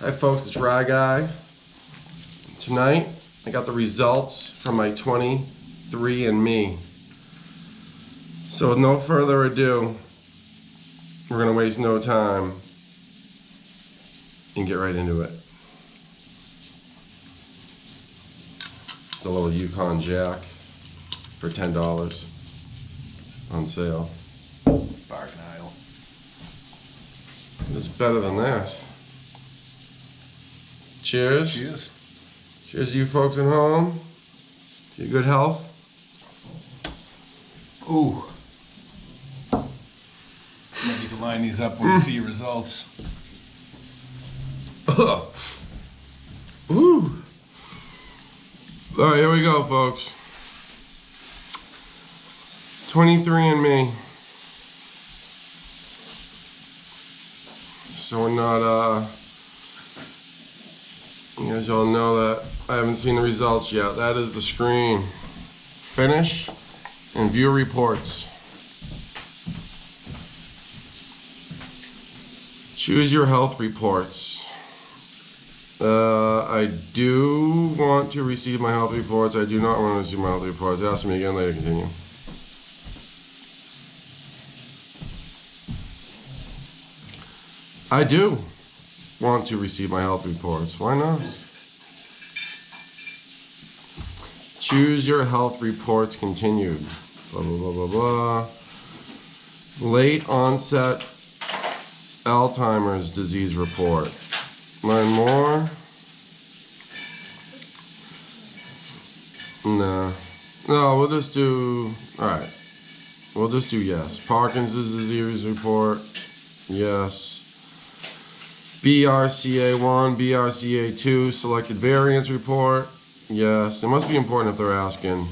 Hi folks, it's Rye Guy. Tonight, I got the results from my 23andMe. So with no further ado, we're gonna waste no time and get right into it. The little Yukon Jack for $10 on sale. Bargain aisle. It's better than that. Cheers. Cheers. Cheers to you folks at home. To your good health. Ooh. Might need to line these up when you see your results. Ooh. All right, here we go, folks. 23andMe. So we're not, you guys all know that I haven't seen the results yet. That is the screen. Finish and view reports. Choose your health reports. I do want to receive my health reports. I do not want to receive my health reports. Ask me again later. Continue. I do want to receive my health reports. Why not? Choose your health reports. Continued. Blah, blah, blah, blah, blah. Late onset Alzheimer's disease report. Learn more. No, we'll just do, all right. We'll just do yes. Parkinson's disease report. Yes. BRCA1, BRCA2, selected variants report. Yes. It must be important if they're asking.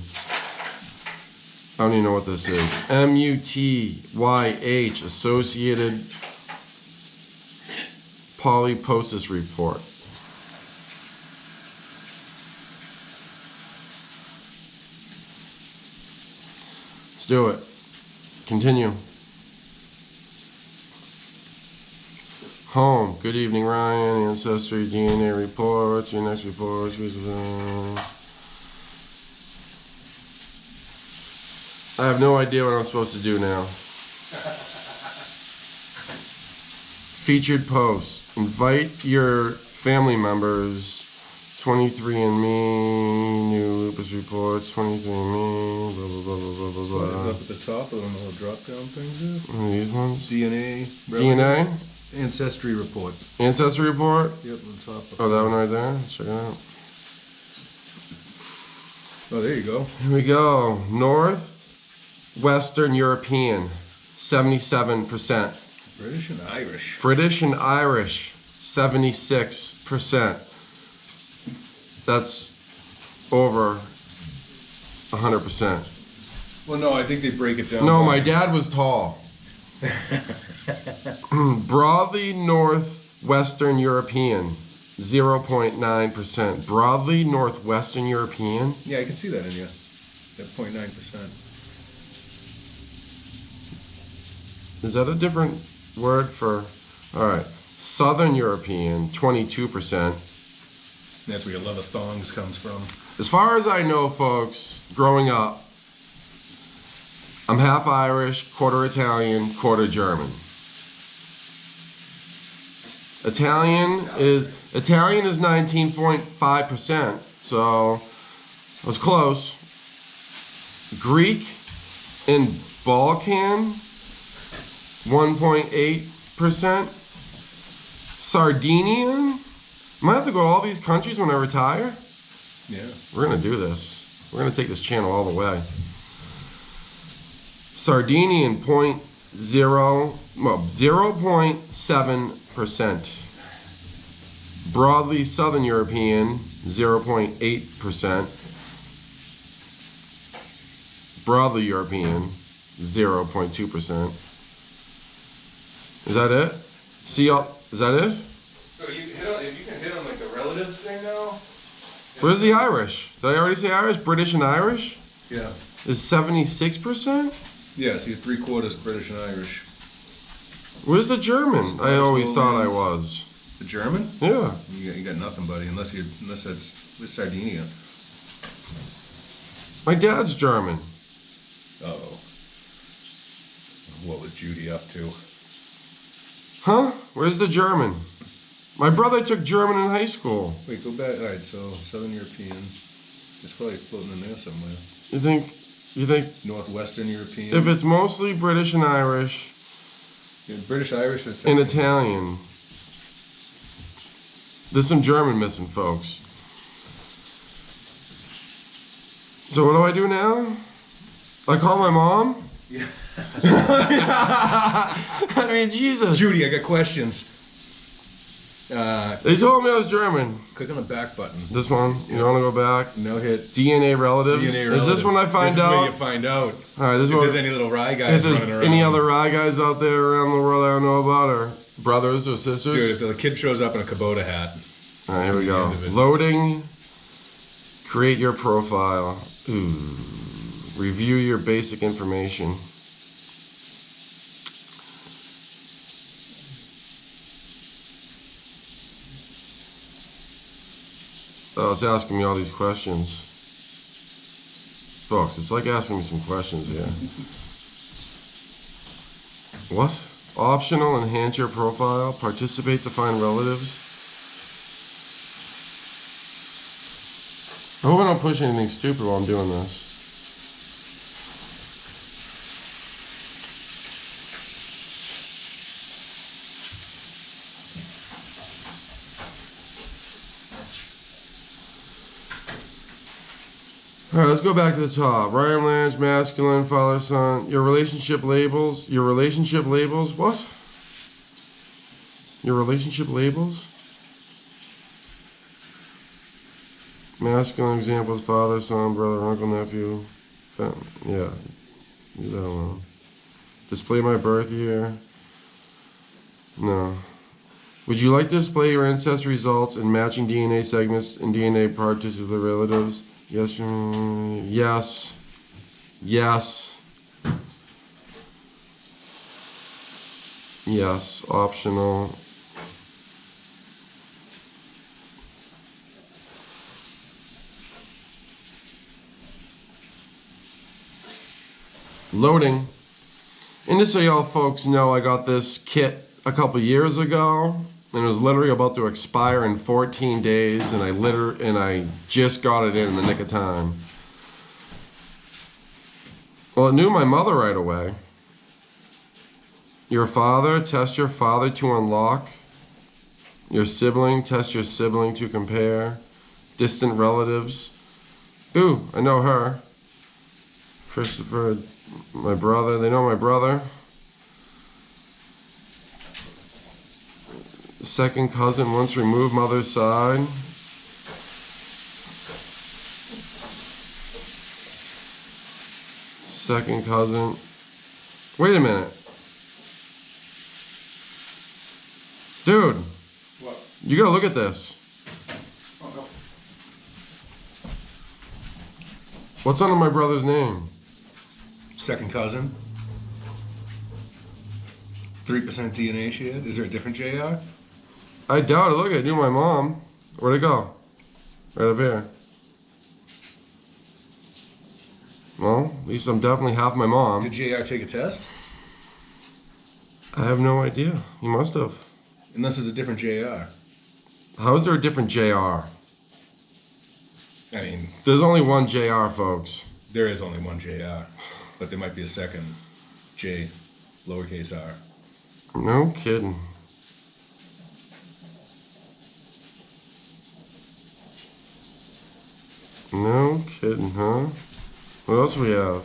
I don't even know what this is. MUTYH, associated polyposis report. Let's do it. Continue. Home. Good evening, Ryan. Ancestry DNA reports. Your next report. I have no idea what I'm supposed to do now. Featured posts. Invite your family members. 23andMe, new lupus reports, 23andMe, blah, blah, blah, blah, blah, blah, What is blah. up at the top of them little drop down things there? These ones? DNA. DNA? Ancestry report. Ancestry report? Yep, on top of Oh, that one right there? Let's check it out. Oh, there you go. Here we go. Northwestern European, 77%. British and Irish. British and Irish, 76%. That's over 100%. Well, no, I think they break it down. No, my dad was tall. Broadly Northwestern European, 0.9%. Broadly Northwestern European? Yeah, I can see that in you. That 0.9%. Is that a different word for, all right. Southern European, 22%. That's where your love of thongs comes from. As far as I know, folks, growing up, I'm half Irish, quarter Italian, quarter German. Italian is 19.5%, so I was close. Greek and Balkan, 1.8%. Sardinian. I might have to go to all these countries when I retire. Yeah. We're gonna do this. We're gonna take this channel all the way. Sardinian 0.7%. Broadly Southern European 0.8%. Broadly European 0.2%. Is that it? See y'all? Is that it? So you hit on, if you can hit on like the relatives thing now. Where's the Irish? Did I already say Irish? British and Irish? Yeah. Is 76%? Yeah, so you're 3/4 British and Irish. Where's the German? I always thought I was. The German? Yeah. You got nothing, buddy, unless that's Sardinia. My dad's German. Uh-oh. What was Judy up to? Huh? Where's the German? My brother took German in high school. Wait, go back. All right, so Southern European. It's probably floating in there somewhere. You think Northwestern European. if it's mostly British and Irish Yeah, British, Irish, and Italian, there's some German missing, folks. So what do I do now? I call my mom? Yeah. I mean, Jesus. Judy, I got questions. They told me I was German. Click on the back button. This one? You want to go back? No hit. DNA relatives? DNA relatives. Is this when I find This is out? where you find out. All right, this is If what. there's any little rye If guys there's running around. any other rye guys out there around the world I don't know about, or brothers or sisters? Dude, if the kid shows up in a Kubota hat. All right, here we the go. end of it. Loading. Create your profile. Ooh. Review your basic information. Oh, it's asking me all these questions. Folks, it's like asking me some questions here. What? Optional, enhance your profile, participate to find relatives. I hope I don't push anything stupid while I'm doing this. All right, let's go back to the top. Ryan Lance, masculine, father, son. Your relationship labels. Your relationship labels. What? Your relationship labels? Masculine examples: father, son, brother, uncle, nephew. Yeah, leave that alone. Display my birth year. No. Would you like to display your ancestry results and matching DNA segments and DNA parts of the relatives? Yes. Yes. Yes. Yes. Optional. Loading. And just so y'all folks know, I got this kit a couple years ago, and it was literally about to expire in 14 days, and I just got it in the nick of time. Well, it knew my mother right away. Your father, test your father to unlock. Your sibling, test your sibling to compare. Distant relatives. Ooh, I know her. Christopher, my brother, they know my brother. Second cousin, once removed, mother's side. Second cousin. Wait a minute. Dude. What? You gotta look at this. Oh, no. What's under my brother's name? Second cousin. 3% DNA shared. Is there a different JR? I doubt it. Look, I knew my mom. Where'd it go? Right up here. Well, at least I'm definitely half my mom. Did JR take a test? I have no idea. He must have. Unless it's a different JR. How is there a different JR? I mean, There's only one JR, folks. there is only one JR, but there might be a second J, lowercase r. No kidding. No kidding, huh? What else do we have?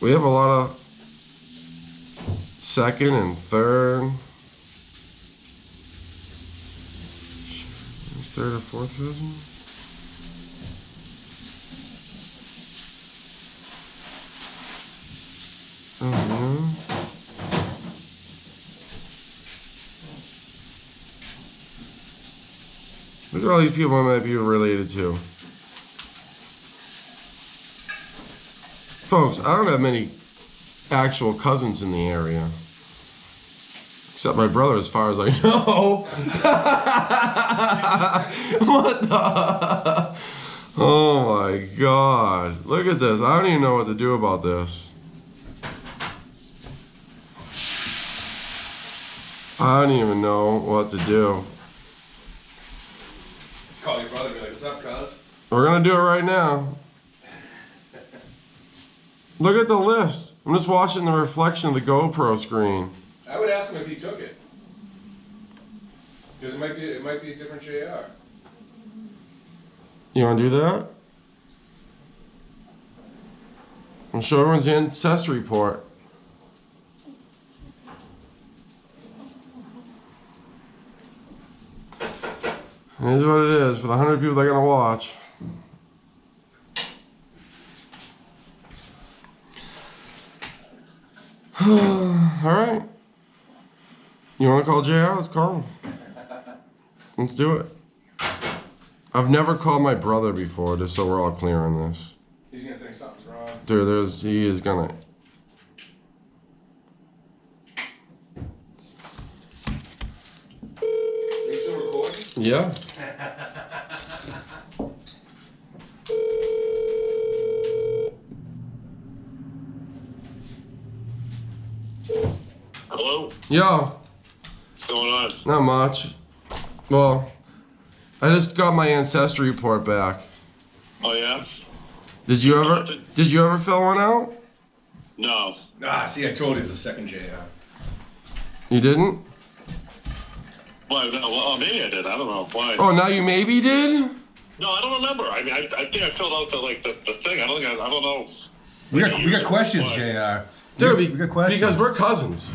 We have a lot of second and third. Third or fourth cousin? Oh, yeah. Look at all these people I might be related to. Folks, I don't have many actual cousins in the area. Except my brother, as far as I know. What the? Oh my God. Look at this. I don't even know what to do about this. I don't even know what to do. Call your brother and be like, what's up, cuz? We're gonna do it right now. Look at the list. I'm just watching the reflection of the GoPro screen. I would ask him if he took it. Because it might be a different JR. You wanna do that? I'll show everyone's ancestry report. It is what it is for the 100 people that are gonna watch. Alright. You wanna call JR? Let's call him. Let's do it. I've never called my brother before, just so we're all clear on this. He's gonna think something's wrong. Dude, he is gonna. Are you still recording? Yeah. Hello? Yo, What's going on? not much. Well, I just got my ancestry report back. Oh, yeah? Did you ever fill one out? No. Ah, see, I told you it's a second JR. You didn't? Why? No, well, maybe I did. I don't know. Why? Oh, now you maybe did? No, I don't remember. I mean, I think I filled out the thing. I don't know. We got questions, Why? JR. Dude, we got questions. because we're cousins.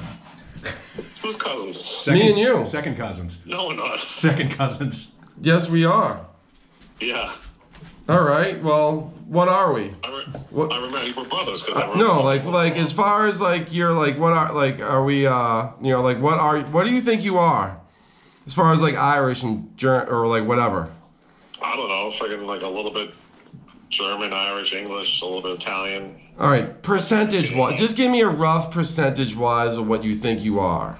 Who's cousins? Second, Me and you. Second cousins. No, we're not. Second cousins. Yes, we are. Yeah. All right. Well, what are we? What? I remember we're brothers. Cause I No, remember- like as far as like you're like what are we like what do you think you are? As far as like Irish and or like whatever. I don't know. Freaking like a little bit German, Irish, English, a little bit Italian. All right, percentage wise, just give me a rough percentage wise of what you think you are.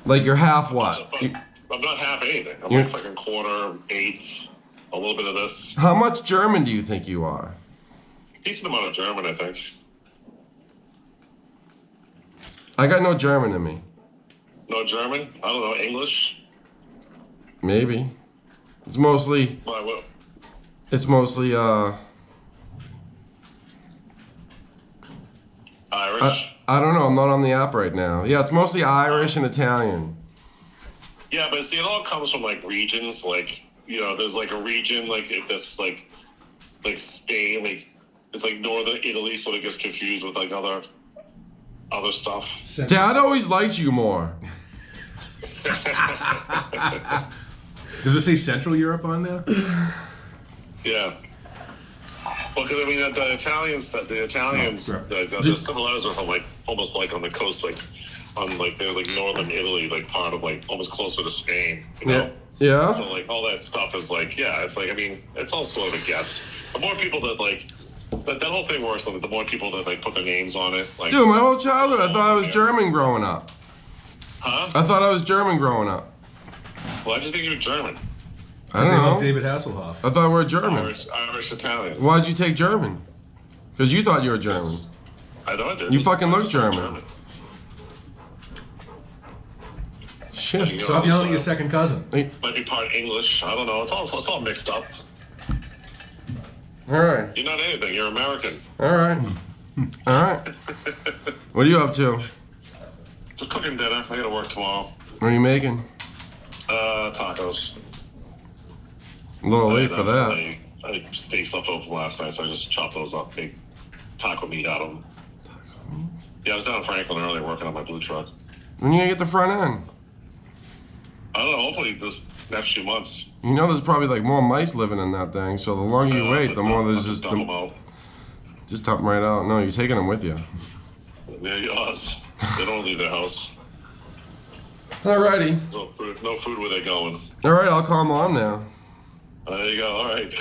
Like you're half what? I'm not half anything. I'm You're- like fucking quarter, eighth, a little bit of this. How much German do you think you are? Decent amount of German, I think. I got no German in me. No German? I don't know. English? Maybe. It's mostly Well, Irish? I don't know, I'm not on the app right now. Yeah, it's mostly Irish and Italian. Yeah, but see, it all comes from like regions. Like, you know, there's like a region like that's like Spain. Like it's like northern Italy, so it gets confused with like other stuff. Dad always liked you more. Does it say Central Europe on there? Yeah. Well, because I mean, the Italians, Oh, the civil letters are from like almost like on the coast, like on like they're like northern Italy, like part of like almost closer to Spain. You know? Yeah. So like all that stuff is like, yeah, it's like, I mean, it's all sort of a guess. The more people that like that whole thing works. Like the more people that like put their names on it, like Dude, my whole childhood I thought I was German growing up. huh? I thought I was German growing up. Why'd you think you were German? I don't They love know. David Hasselhoff. I thought we were German. Irish, Italian. Why'd you take German? Because you thought you were German. I know I did. You fucking look I just German. Shit. You know, Stop yelling at your second cousin. Might be part English. I don't know. It's all mixed up. All right. You're not anything. You're American. All right. All right. What are you up to? Just cooking dinner. I gotta work tomorrow. What are you making? Tacos. A little late for that. I had steak stuff over from last night, so I just chopped those up, made taco meat out of them. Yeah, I was down in Franklin earlier working on my blue truck. When you gonna get the front end? I don't know. Hopefully this next few months. You know there's probably like more mice living in that thing, so the longer you wait, the more there's just dump them out. just dump 'em right out. No, you're taking them with you. They're yours. They don't leave their house. Alrighty. No food where they're going. Alright, I'll call Mom now. There you go. All right.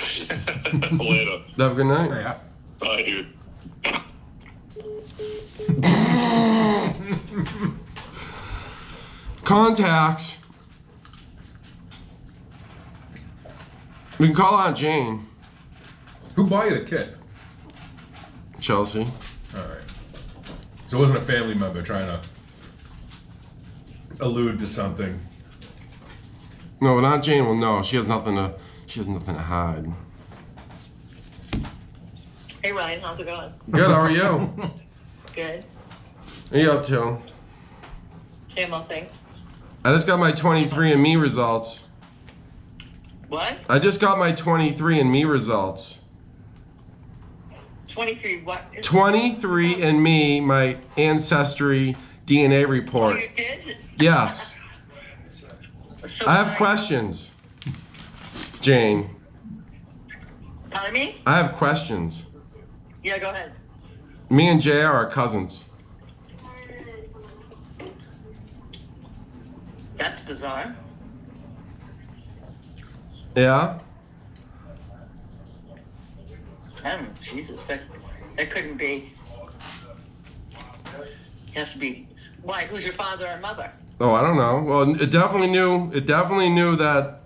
Later. Have a good night. Yeah. Bye, dude. Contacts. We can call out Jane. Who bought you the kit? Chelsea. All right. So it wasn't a family member trying to allude to something. No, but Aunt Jane will know. She has nothing to hide. Hey Ryan, how's it going? Good, how are you? Good. What are you up to? Same old thing. I just got my 23andMe results. What? I just got my 23andMe results. 23 what? 23andMe, my ancestry DNA Oh, report. you did? Yes. So I have nice. questions. Jane, Pardon me? I have questions. Yeah, go ahead. Me and JR are cousins. That's bizarre. Yeah? Jesus, that couldn't be. It has to be. Why? Who's your father or mother? Oh, I don't know. Well, it definitely knew that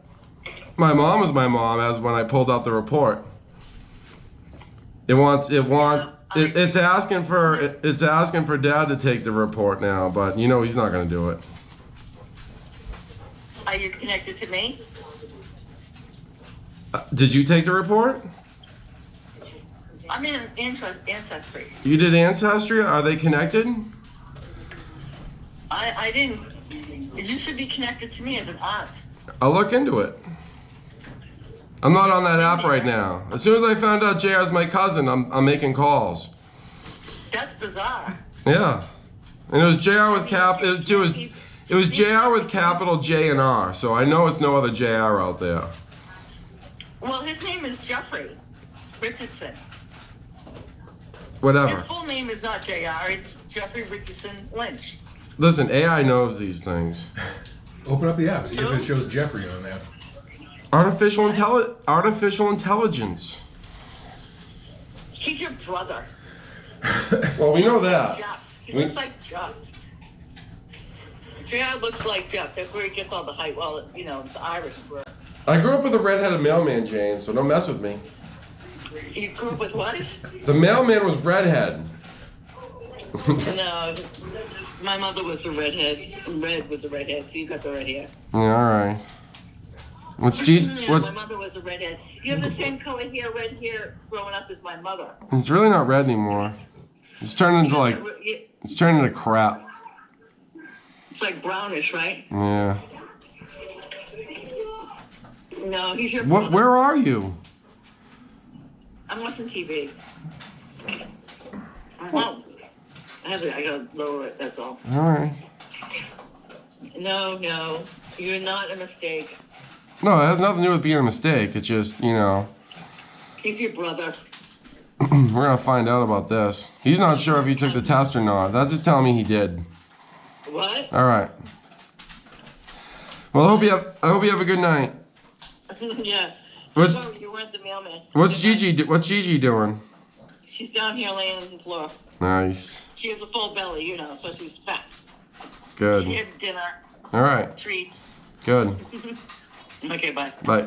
my mom was my mom as when I pulled out the report. It's asking for dad to take the report now, but he's not going to do it. Are you connected to me? Did you take the report? I'm in Ancestry. You did Ancestry? Are they connected? I didn't. You should be connected to me as an aunt. I'll look into it. I'm not on that app right now. As soon as I found out JR's my cousin, I'm making calls. That's bizarre. Yeah. And it was JR with it was JR with capital J and R, so I know it's no other JR out there. Well, his name is Jeffrey Richardson. Whatever. His full name is not JR, it's Jeffrey Richardson Lynch. Listen, AI knows these things. Open up the app, see if it shows Jeffrey on there. Artificial intelligence. He's your brother. Well, we know that. Jeff. He looks like Jeff. JR looks like Jeff. That's where he gets all the height. Well, the Irish were. I grew up with a redheaded mailman, Jane, so don't mess with me. You grew up with what? The mailman was redhead. No, my mother was a redhead. Red was a redhead, so you got the red hair. Yeah, all right. What's G? Yeah, my mother was a redhead. You have the same color hair, red hair, growing up as my mother. It's really not red anymore. It's turning into crap. It's like brownish, right? Yeah. No, he's your What? brother. Where are you? I'm watching TV. Well, I gotta lower it, that's all. All right. No, you're not a mistake. No, it has nothing to do with being a mistake. It's just, He's your brother. we're gonna find out about this. He's not sure if he took the test or not. That's just telling me he did. What? All right. Well, I hope you have a good night. Yeah. What's- Sorry, you weren't the mailman. What's Gigi doing? She's down here laying on the floor. Nice. She has a full belly, so she's fat. She Good. had dinner, All right. treats. Good. Okay, bye. Bye.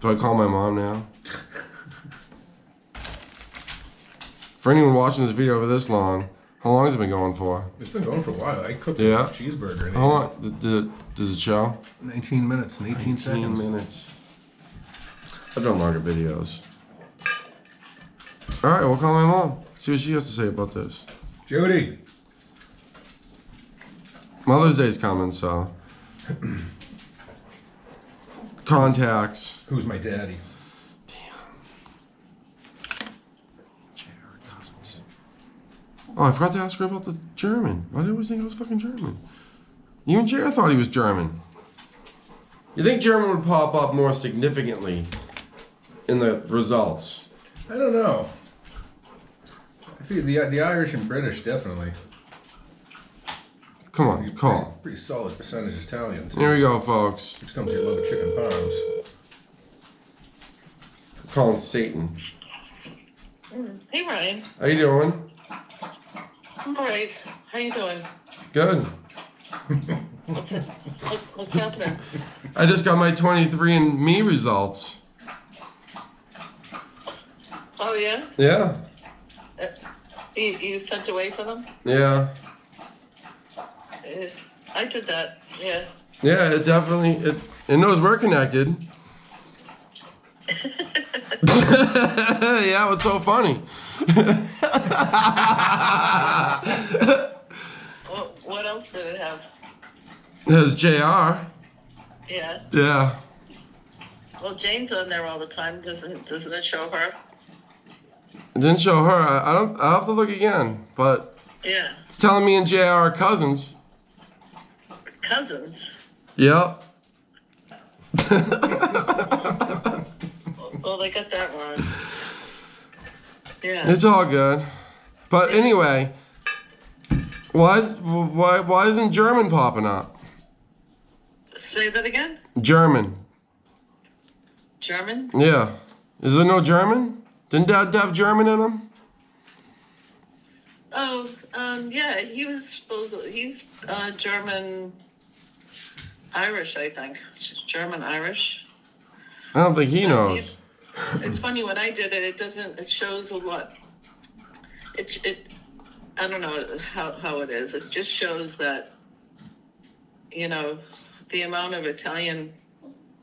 Do I call my mom now? For anyone watching this video over this long, how long has it been going for? It's been going for a while. I cooked Yeah. a cheeseburger in How long does it show? 19 minutes and 18 seconds. Minutes. I've done longer videos. All right, we'll call my mom. See what she has to say about this. Jody. Mother's Day's coming, so. Contacts. Who's my daddy? Cousins. Oh, I forgot to ask her about the German. Why did I always think it was fucking German? Even Jared thought he was German. You think German would pop up more significantly in the results? I don't know. I feel the Irish and British definitely. Come on, call. Pretty solid percentage Italian, too. Here we go, folks. Which comes with your love of chicken parms. I'm calling Satan. Hey, Ryan. How you doing? I'm all right. How you doing? Good. What's happening? I just got my 23andMe results. Oh, yeah? Yeah. You sent away for them? Yeah. I did that, yeah. Yeah, it definitely, it knows we're connected. Yeah, what's so funny? What else did it have? There's JR. Yeah. Yeah. Well, Jane's on there all the time. Doesn't it show her? It didn't show her. I'll have to look again, but Yeah. it's telling me and JR are cousins. Cousins. Yep. Well, they got that wrong. Yeah. It's all good. But anyway, why isn't German popping up? Say that again? German. German? Yeah. Is there no German? Didn't Dad have German in him? Oh, yeah. He's German Irish, I think. German Irish. I don't think he knows. It's funny when I did it. It shows a lot. I don't know how it is. It just shows that, the amount of Italian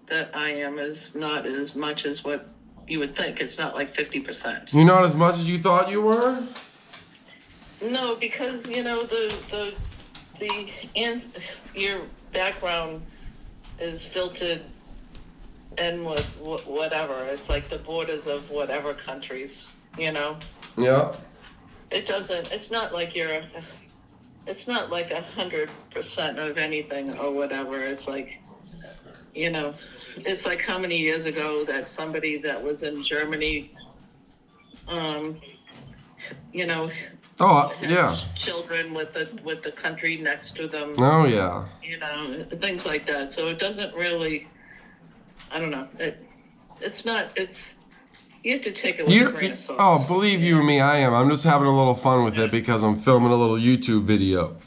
that I am is not as much as what you would think. It's not like 50%. You're not as much as you thought you were? No, because your background is filtered in with whatever. It's like the borders of whatever countries, Yeah. It's not like it's not like 100% of anything or whatever. It's like, it's like how many years ago that somebody that was in Germany, Oh, had yeah. children with the country next to them, Oh, yeah. things like that. So it doesn't really, I don't know. You have to take it with a grain of salt. Oh, believe you me, I am. I'm just having a little fun with it because I'm filming a little YouTube video.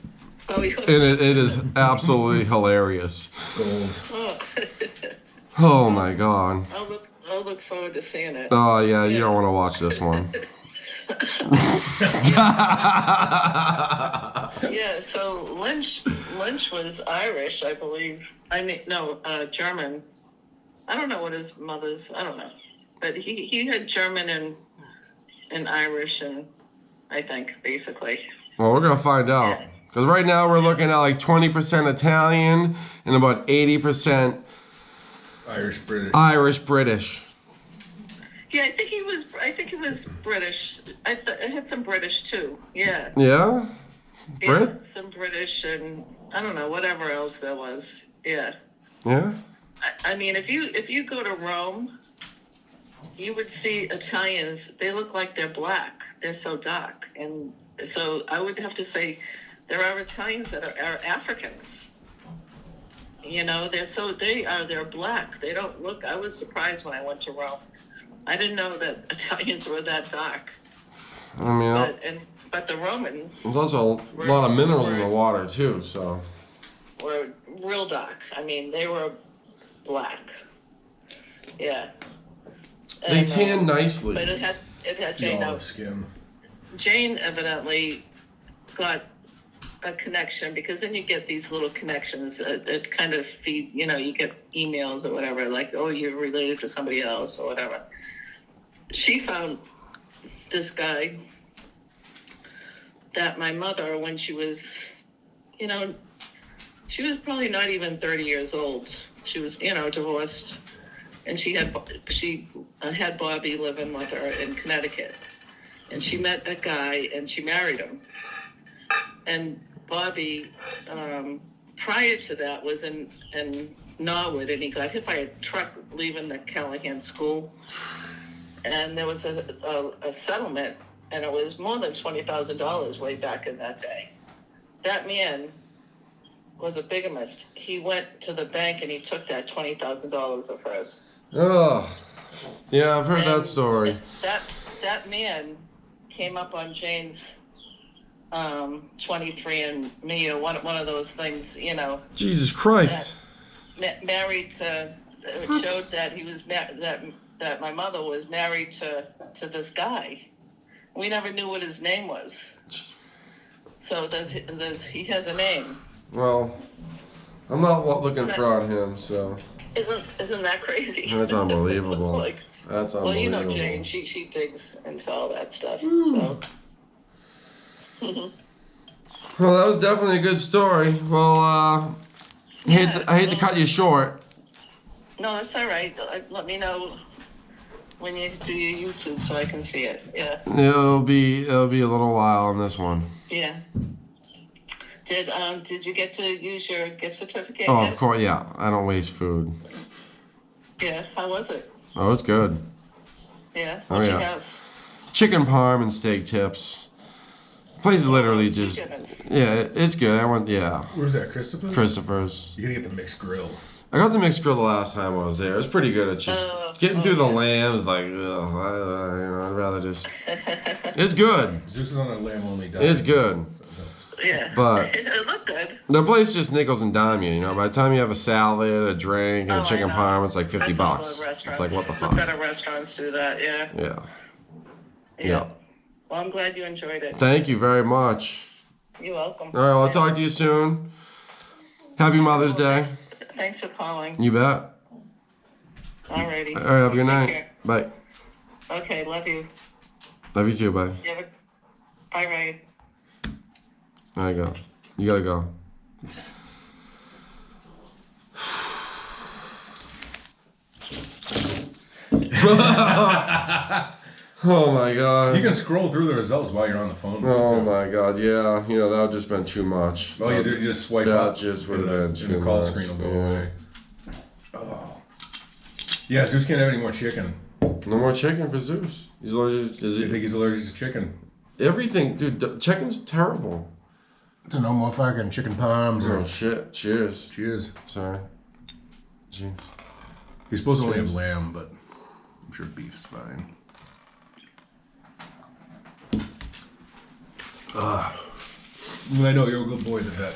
Oh, yeah. And it is absolutely hilarious. Gold. Oh. Oh, my God. I'll look forward to seeing it. Oh, yeah, you don't want to watch this one. Yeah, so Lynch was Irish, I believe. German. I don't know what his mother's, I don't know. But he had German and Irish, and I think, basically. Well, we're going to find out. Because right now we're looking at like 20% Italian and about 80% Irish-British. Yeah, I think he was British. I had some British too. Yeah. Yeah? Brit? Yeah, some British and I don't know, whatever else there was. Yeah. Yeah? I mean, if you go to Rome, you would see Italians. They look like they're black. They're so dark, and so I would have to say there are Italians that are Africans. They're black. They don't look. I was surprised when I went to Rome. I didn't know that Italians were that dark. I mean, but the Romans. there's also a lot of minerals in the water too, so. Were real dark. I mean, they were black. Yeah. They tan nicely. But it had Jane out. Skin. Jane evidently got a connection because then you get these little connections that kind of feed. You get emails or whatever, like, oh, you're related to somebody else or whatever. She found this guy that my mother, when she was, she was probably not even 30 years old. She was, divorced, and she had Bobby living with her in Connecticut, and she met a guy and she married him. And Bobby, prior to that, was in Norwood, and he got hit by a truck leaving the Callahan school, and there was a settlement, and it was more than $20,000 way back in that day. That man was a bigamist. He went to the bank and he took that $20,000 of hers. Oh, yeah, I've heard And that story. That man came up on Jane's 23andMe or one of those things, you know. Jesus Christ. Married to. It showed that he was that my mother was married to this guy. We never knew what his name was. So he has a name. Well, I'm not looking fraud him, so. Isn't that crazy? That's unbelievable. It's like, That's unbelievable. well, you know, Jane, she digs into all that stuff. So. Well, that was definitely a good story. Well, I hate to cut you short. No, that's all right. Let me know when you do your YouTube so I can see it. Yeah. It'll be a little while on this one. Yeah. Did you get to use your gift certificate? Oh, yet? of course, yeah. I don't waste food. Yeah. How was it? Oh, it's good. Yeah. Oh, What'd yeah. you have? Chicken parm and steak tips. The place is literally just. Yeah, it's good. Where's that, Christopher's? Christopher's. You gotta get the mixed grill. I got the mixed grill the last time I was there. It was pretty good. It's just getting through the lamb is like, I'd rather just. It's good. Zeus is on a lamb only diet. It's good. Yeah. But it looked good. the place just nickels and dime you. You know, by the time you have a salad, a drink, and a chicken parm, it's like $50. It's like, what the fuck? The better restaurants do that. Yeah. Yeah. Well, I'm glad you enjoyed it. Thank you very much. You're welcome. All right, well, I'll talk to you soon. Happy Mother's Day. Thanks for calling. You bet. Alrighty. All right, have a good Take night. care. Bye. Okay, love you. Love you too, bye. Bye, Ray. There you go. You gotta go. Oh my god. You can scroll through the results while you're on the phone. Oh my god, yeah. You know, that would just been too much. Oh, you just swipe that up. That just would have been too much. And the call screen will go away. Oh. Yeah, Zeus can't have any more chicken. No more chicken for Zeus. He's allergic. I think he's allergic to chicken. Everything, dude. Chicken's terrible. So no more fucking chicken parms. Oh shit! Cheers. Cheers. Sorry. Jeez. He's supposed to only have lamb, but I'm sure beef's fine. I know you're a good boy to that.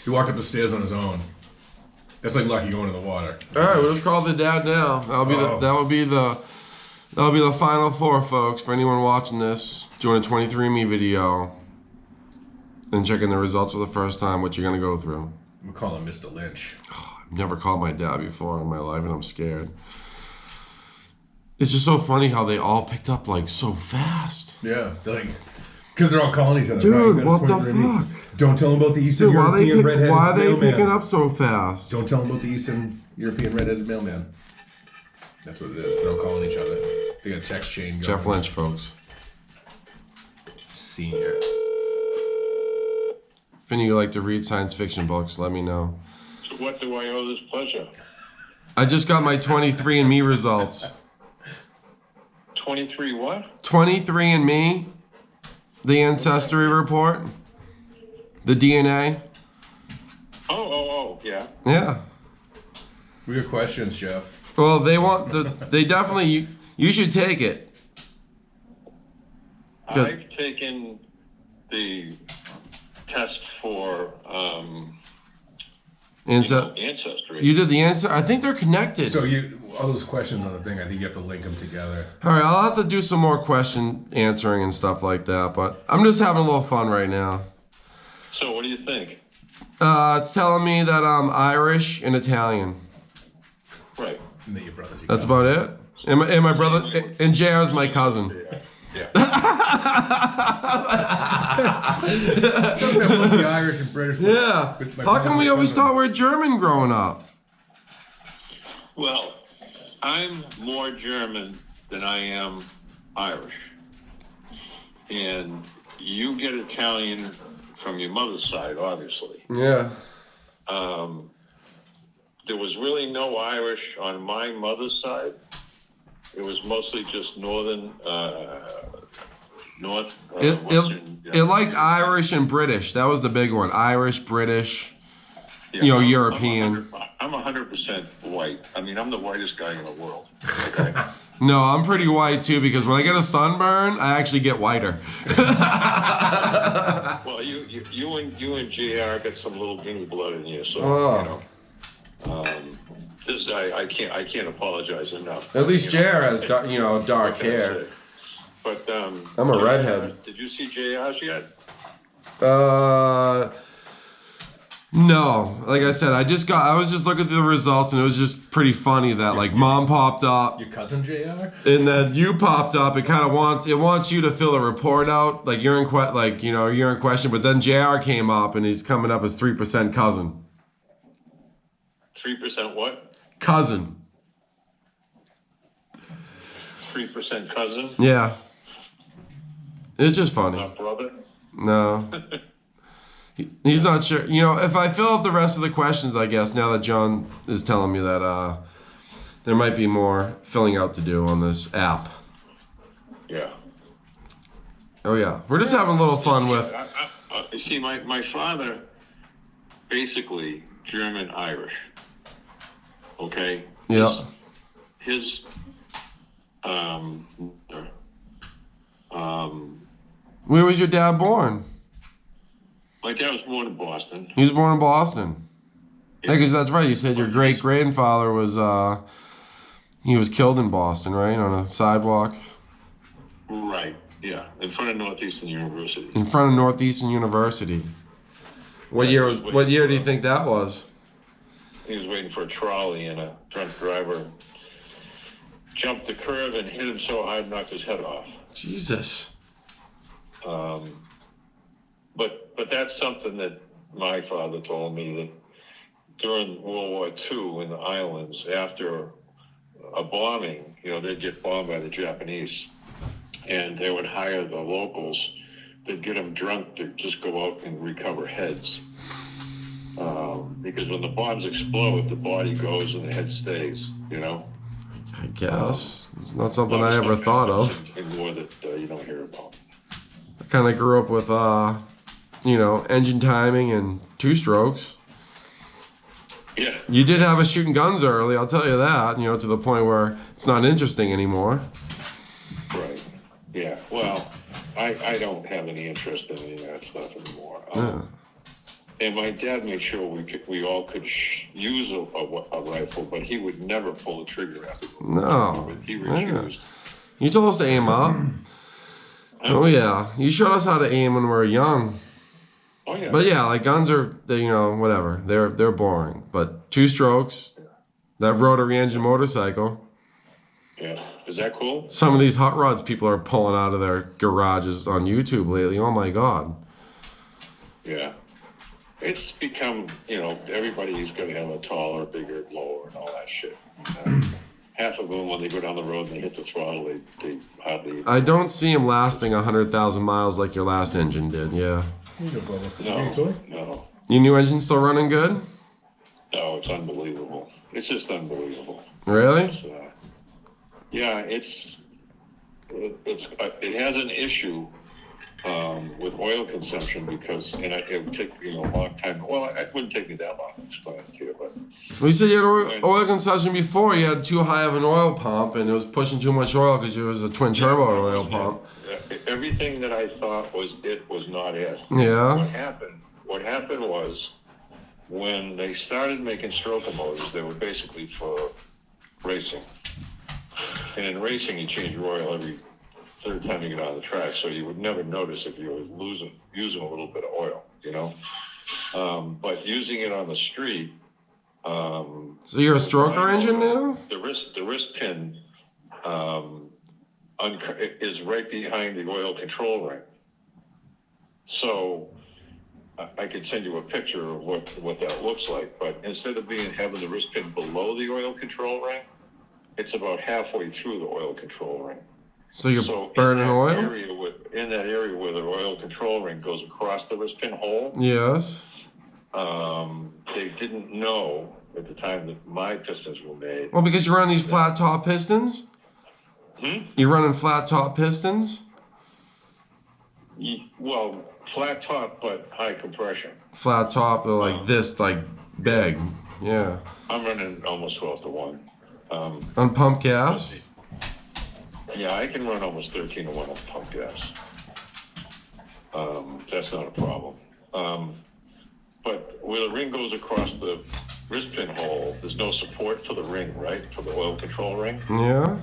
He walked up the stairs on his own. That's like Lucky going in the water. All right, we'll call the dad now. That will be the final four, folks. For anyone watching this, doing a 23andMe video and checking the results for the first time, what you're gonna go through. We call him Mr. Lynch. I've never called my dad before in my life, and I'm scared. It's just so funny how they all picked up like so fast. Yeah, because they're all calling each other. Dude, right? what the fuck? Don't tell them about the Eastern European redheaded why are they mailman. picking up so fast? Don't tell them about the Eastern European redheaded mailman. That's what it is. They're all calling each other. They got a text chain going. Jeff Lynch, folks. Senior. If any of you like to read science fiction books, let me know. So what do I owe this pleasure? I just got my 23andMe results. 23 what? 23andMe, the ancestry report, the DNA. Oh, yeah. Yeah. We got questions, Jeff. Well, they definitely, you should take it. I've taken the test for ancestry. You did the answer. I think they're connected. So all those questions on the thing, I think you have to link them together. All right, I'll have to do some more question answering and stuff like that, but I'm just having a little fun right now. So what do you think? It's telling me that I'm Irish and Italian. Right. And that your brother's That's about it. And my brother, and JR's my cousin. Yeah. Mostly Irish and British. Yeah. How come we always thought we were German growing up? Well, I'm more German than I am Irish. And you get Italian from your mother's side, obviously. Yeah. There was really no Irish on my mother's side. It was mostly just northern North. It liked Irish and British. That was the big one. Irish, British, Yeah, European. I'm 100% white. I mean, I'm the whitest guy in the world. Okay. No, I'm pretty white too because when I get a sunburn, I actually get whiter. Well, you and JR got some little guinea blood in you, so I can't apologize enough. At least JR has dark hair. But I'm a redhead. Did you see JR's yet? No. Like I said, I was just looking through the results and it was just pretty funny that like mom popped up. Your cousin JR? And then you popped up. It kind of wants you to fill a report out, like you're in question. But then JR came up, and he's coming up as 3% cousin. 3% what? Cousin. 3% cousin? Yeah. It's just funny. Not brother? No. He's not sure. If I fill out the rest of the questions, I guess now that John is telling me that there might be more filling out to do on this app. Yeah. Oh yeah, we're just having a little fun with. You see, my father, basically German Irish. Okay. Yeah. His Where was your dad born? my dad was born in Boston. He was born in Boston. Yeah, because that's right. You said your great grandfather was he was killed in Boston, right, on a sidewalk. Right. Yeah, in front of Northeastern University. In front of Northeastern University. What year do you think that was? He was waiting for a trolley, and a drunk driver jumped the curb and hit him so hard, knocked his head off. Jesus. But that's something that my father told me, that during World War II in the islands, after a bombing, they'd get bombed by the Japanese, and they would hire the locals. They'd get them drunk to just go out and recover heads. Because when the bombs explode, the body goes and the head stays, I guess. It's not something I ever thought of. In war that you don't hear about. I kind of grew up with, engine timing and two strokes. Yeah. You did have us shooting guns early, I'll tell you that, to the point where it's not interesting anymore. Right. Yeah. Well, I don't have any interest in any of that stuff anymore. Yeah. And my dad made sure we all could use a rifle, but he would never pull the trigger after. No. He refused. Yeah. You told us to aim up. Oh yeah. You showed us how to aim when we were young. Oh yeah. But yeah, like guns are, whatever. They're boring. But two strokes, that rotary engine motorcycle. Yeah. Is that cool? Some of these hot rods people are pulling out of their garages on YouTube lately. Oh my God. Yeah. It's become, everybody's going to have a taller, bigger blower and all that shit. Half of them, when they go down the road and they hit the throttle, they hardly... I don't see them lasting 100,000 miles like your last engine did, yeah. No. Your new engine still running good? No, it's unbelievable. It's just unbelievable. Really? It has an issue with oil consumption because, it would take a long time. Well, it wouldn't take me that long to explain it to you, but. Well, you said you had oil consumption before. You had too high of an oil pump, and it was pushing too much oil because it was a twin turbo oil pump. Everything that I thought was not it. Yeah. What happened was, when they started making stroker motors, they were basically for racing. And in racing, you change your oil every third time you get on the track, so you would never notice if you were using a little bit of oil, But using it on the street. So you're a stroker engine now? The wrist pin is right behind the oil control ring. So I could send you a picture of what that looks like. But instead of having the wrist pin below the oil control ring, it's about halfway through the oil control ring. So you're burning oil? In that area where the oil control ring goes across the wrist pin hole. Yes. They didn't know at the time that my pistons were made. Well, because you're running these flat top pistons? Hmm? You're running flat top pistons? Well, flat top, but high compression. Flat top, or like this, like big. Yeah. I'm running almost 12 to 1. On pump gas? Yeah, I can run almost 13 to 1 on pump gas. That's not a problem. But where the ring goes across the wrist pin hole, there's no support for the ring, right? For the oil control ring. Yeah.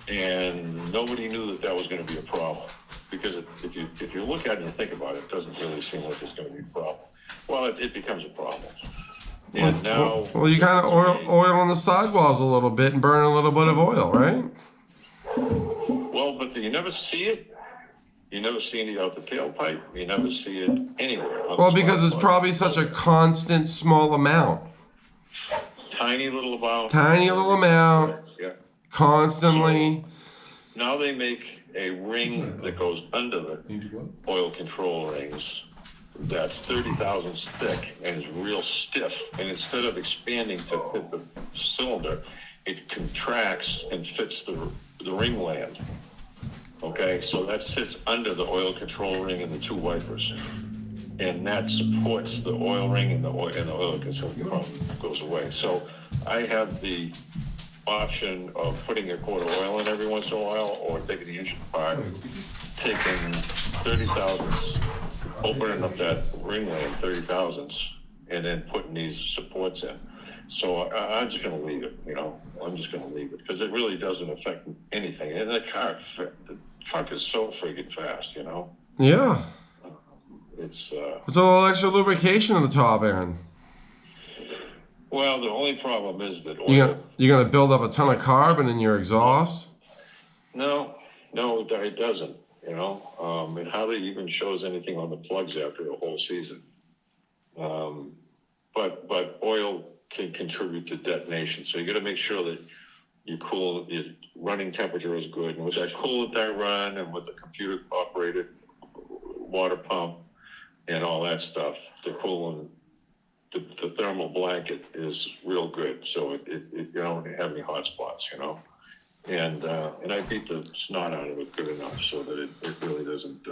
And nobody knew that was going to be a problem. Because if you look at it and think about it, it doesn't really seem like it's going to be a problem. Well, it becomes a problem. And now... Well, you kind of oil on the sidewalls a little bit and burn a little bit of oil, right? Well, but you never see it. You never see it out the tailpipe. You never see it anywhere. Well, because it's probably such a constant small amount. Tiny little amount. Tiny little amount. Yeah. Constantly. So now they make a ring that goes under the oil control rings that's 30 thousandths thick and is real stiff. And instead of expanding to fit the cylinder, it contracts and fits the ring land. Okay, so that sits under the oil control ring and the two wipers. And that supports the oil ring, and the oil control goes away. So I have the option of putting a quart of oil in every once in a while, or taking the engine apart, taking 30 thousandths, opening up that ring land 30 thousandths, and then putting these supports in. So I'm just going to leave it, I'm just going to leave it, because it really doesn't affect anything. And the truck is so friggin' fast, Yeah. It's a little extra lubrication on the top end. Well, the only problem is that oil... You're gonna build up a ton of carbon in your exhaust? No, it doesn't, It hardly even shows anything on the plugs after the whole season. But oil can contribute to detonation, so you got to make sure that your running temperature is good. And with that coolant I run, and with the computer-operated water pump and all that stuff, the coolant, the thermal blanket is real good, so you don't have any hot spots, And I beat the snot out of it good enough so that it really doesn't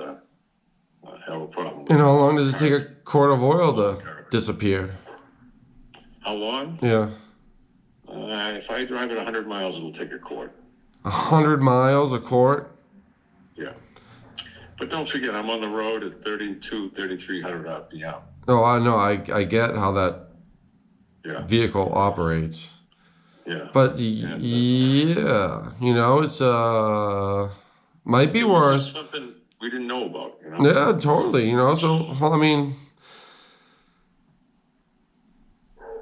have a problem. And how long does it take a quart of oil to disappear? How long? Yeah. If I drive it 100 miles, it'll take a quart. 100 miles, a quart? Yeah. But don't forget, I'm on the road at 3,300 RPM. Oh, I know. I get how that vehicle operates. Yeah. But it's might be worth something we didn't know about. Yeah, totally. So I mean.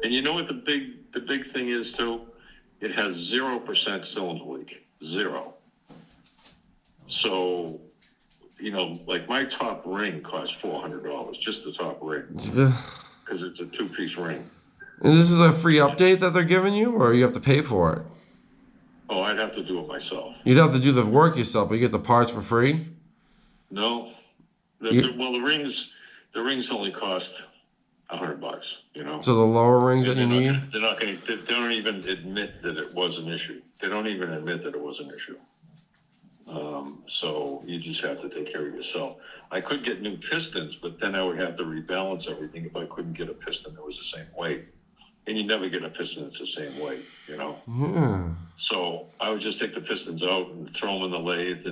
And you know what the big thing is too? It has 0% cylinder leak. 0. So, like my top ring costs $400, just the top ring, because it's a 2-piece ring. And this is a free update that they're giving you, or you have to pay for it? Oh, I'd have to do it myself. You'd have to do the work yourself, but you get the parts for free? No. The rings only cost $100, So the lower rings that you need? They don't even admit that it was an issue. They don't even admit that it was an issue. So you just have to take care of yourself. I could get new pistons, but then I would have to rebalance everything if I couldn't get a piston that was the same weight. And you never get a piston that's the same weight, Yeah. So I would just take the pistons out and throw them in the lathe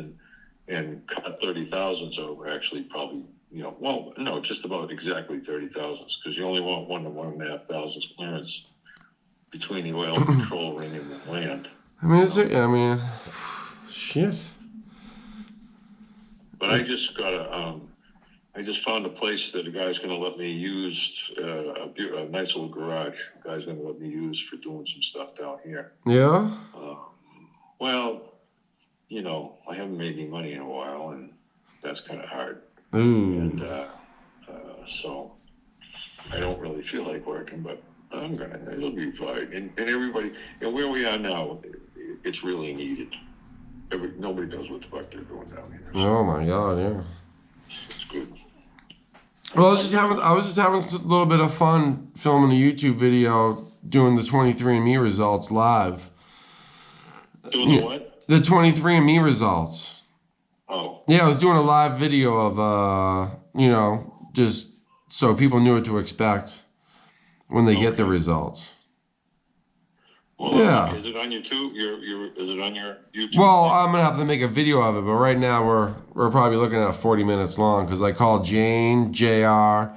and cut 30 thousandths over, actually probably, just about exactly 30 thousandths, because you only want 1 to 1.5 thousandths clearance between the oil control ring and the land. Shit. But I just I just found a place that a guy's going to let me use, a nice little garage. A guy's going to let me use for doing some stuff down here. Yeah? Well, I haven't made any money in a while, and that's kind of hard. Ooh. And so I don't really feel like working, but it'll be fine. And everybody, and where we are now, it's really needed. Nobody knows what the fuck they're doing down here. So oh my God, yeah. it's good. Well, I was just having a little bit of fun filming a YouTube video doing the 23andMe results live. Doing the what? The 23andMe results. Oh, Yeah, I was doing a live video of, just so people knew what to expect when they get the Okay. results. well, Yeah. is it on YouTube? Is it on your YouTube? Well, I'm gonna have to make a video of it, but right now we're probably looking at 40 minutes long because I called Jane, JR,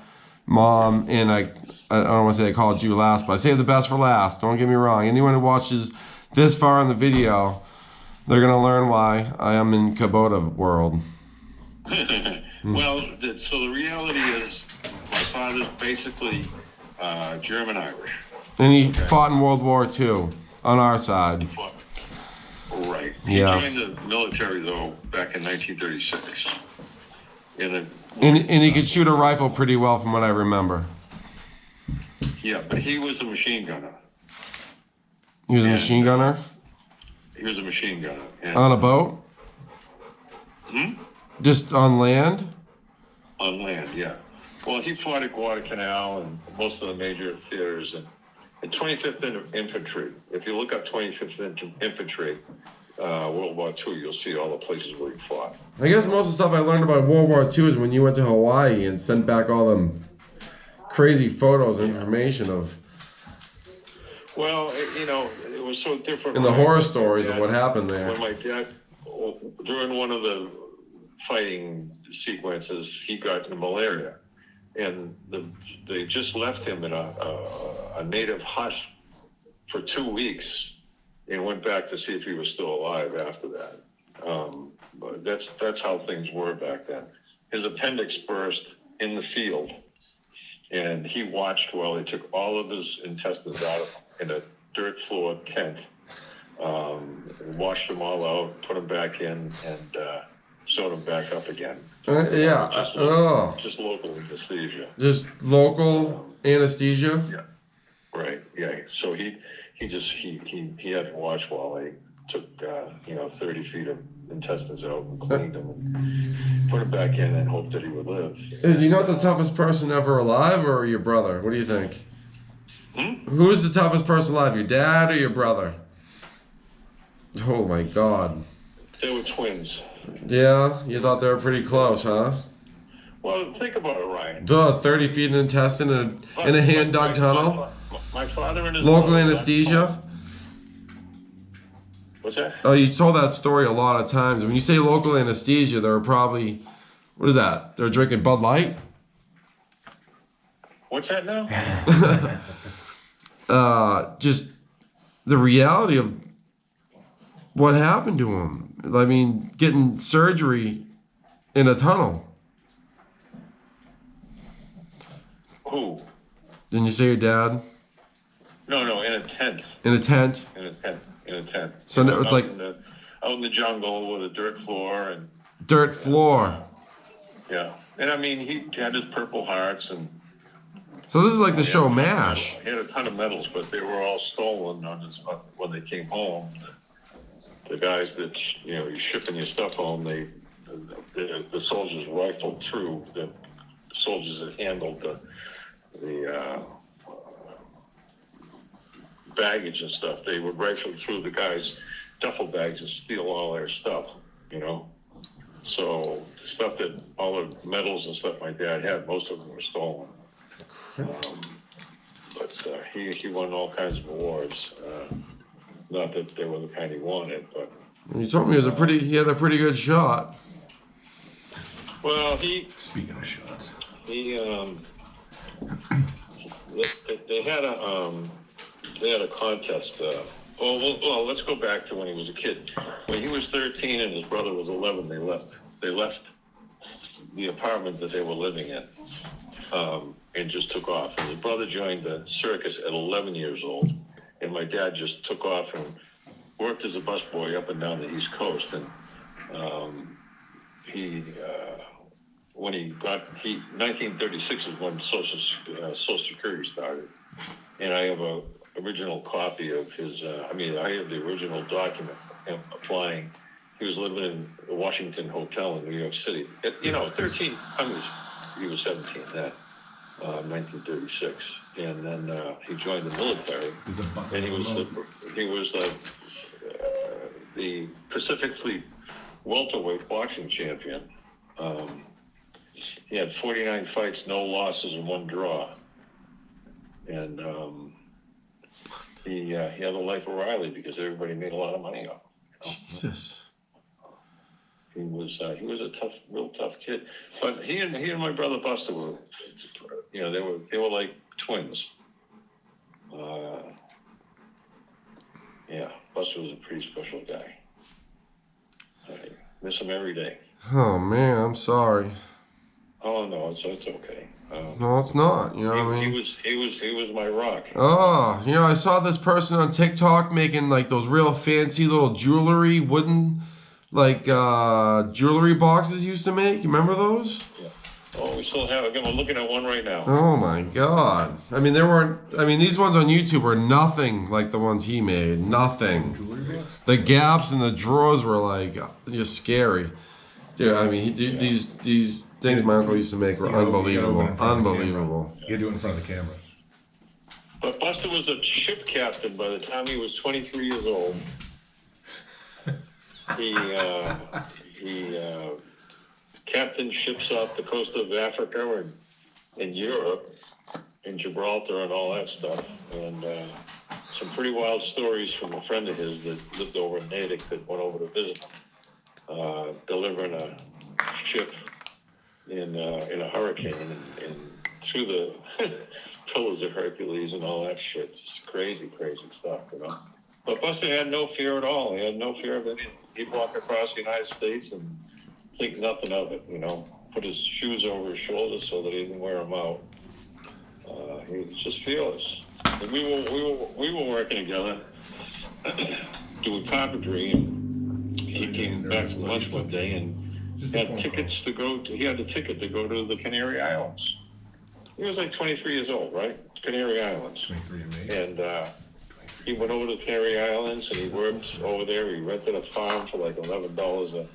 Mom, and I don't want to say I called you last, but I saved the best for last. Don't get me wrong. Anyone who watches this far in the video, they're gonna learn why I am in Kubota world. Well, so the reality is, my father's basically German-Irish. And he fought in World War II on our side. Right. He Yes. joined the military, though, back in 1936. And he could shoot a rifle pretty well from what I remember. Yeah, but he was a machine gunner. He was a And, machine gunner He was a machine gunner. And, on a boat? Just on land? On land, yeah. Well, he fought at Guadalcanal and most of the major theaters. And 25th Infantry, if you look up 25th Infantry, World War II, you'll see all the places where he fought. I guess most of the stuff I learned about World War II is when you went to Hawaii and sent back all them crazy photos and information of Well, it was so different. and the when horror my stories of dad- what happened there. When my dad, during one of the fighting sequences, he got malaria, and they just left him in a native hut for 2 weeks, and went back to see if he was still alive after that. But that's how things were back then. His appendix burst in the field, and he watched while they took all of his intestines out of him in a dirt floor tent. Washed them all out, put them back in, and sewed them back up again. Just local anesthesia. Just local anesthesia. Yeah. Right. Yeah. So he had to watch while they took 30 feet of intestines out and cleaned them and put them back in and hoped that he would live. Is he not the toughest person ever alive, or your brother? What do you think? Who's the toughest person alive, your dad or your brother? Oh my God. They were twins. Yeah, you thought they were pretty close, huh? Well, think about it, Ryan. Duh, 30 feet in intestine in a hand-dug tunnel. My father and his Local mother- anesthesia. What's that? Oh, you told that story a lot of times. When you say local anesthesia, they were probably, what is that? They're drinking Bud Light? What's that now? Just the reality of what happened to him. I mean, getting surgery in a tunnel. Who? Didn't you say your dad? No, in a tent. In a tent? In a tent. So no, it's out like out in the jungle with a dirt floor and dirt floor. yeah. And I mean, he had his Purple Hearts and So this is like the he show had a ton of MASH. medals. He had a ton of medals, but they were all stolen when they came home. The guys that you're shipping your stuff home, the soldiers rifled through the soldiers that handled the baggage and stuff. They would rifle through the guys' duffel bags and steal all their stuff, So the stuff that all the medals and stuff my dad had, most of them were stolen. But he won all kinds of awards. Not that they were the kind he wanted, but You told me he had a pretty good shot. well, Speaking of shots. they had a contest. Well, let's go back to when he was a kid. When he was 13 and his brother was 11, they left the apartment that they were living in and just took off. And his brother joined the circus at 11 years old, and my dad just took off and worked as a busboy up and down the East Coast. And he 1936 is when Social Security started, and I have a original copy of his. I have the original document of him applying. He was living in the Washington Hotel in New York City. 13. He was 17 then, 1936, and then he joined the military. And he was like the Pacific Fleet welterweight boxing champion. He had 49 fights, no losses, and 1 draw. And he had a life of Riley because everybody made a lot of money off him. Jesus. He was a tough, real tough kid. But he and my brother Buster were, they were like twins. Yeah, Buster was a pretty special guy. I miss him every day. Oh man, I'm sorry. Oh no, it's okay. No, it's not. You know what I mean? He was my rock. Oh, I saw this person on TikTok making like those real fancy little jewelry, wooden, like jewelry boxes he used to make. You remember those? Yeah. Oh, we still have. Again, we're looking at one right now. Oh my God! I mean, these ones on YouTube were nothing like the ones he made. Nothing. The gaps in the drawers were like just scary. Dude, I mean, these things my uncle used to make were unbelievable. Unbelievable. You do it in front of the camera. But Buster was a ship captain by the time he was 23 years old. He captained ships off the coast of Africa and Europe, in Gibraltar and all that stuff. And some pretty wild stories from a friend of his that lived over in Natick that went over to visit him, delivering a ship in a hurricane and through the pillars of Hercules and all that shit. Just crazy stuff, But Buster had no fear at all. He had no fear of anything. He'd walk across the United States and think nothing of it, Put his shoes over his shoulders so that he didn't wear them out. He was just fearless. And we were working together doing carpentry, and he came back from lunch one day and had tickets to go to. He had a ticket to go to the Canary Islands. He was like 23 years old, right? Canary Islands. 23andMe. And he went over to the Canary Islands and he worked over there. He rented a farm for like $11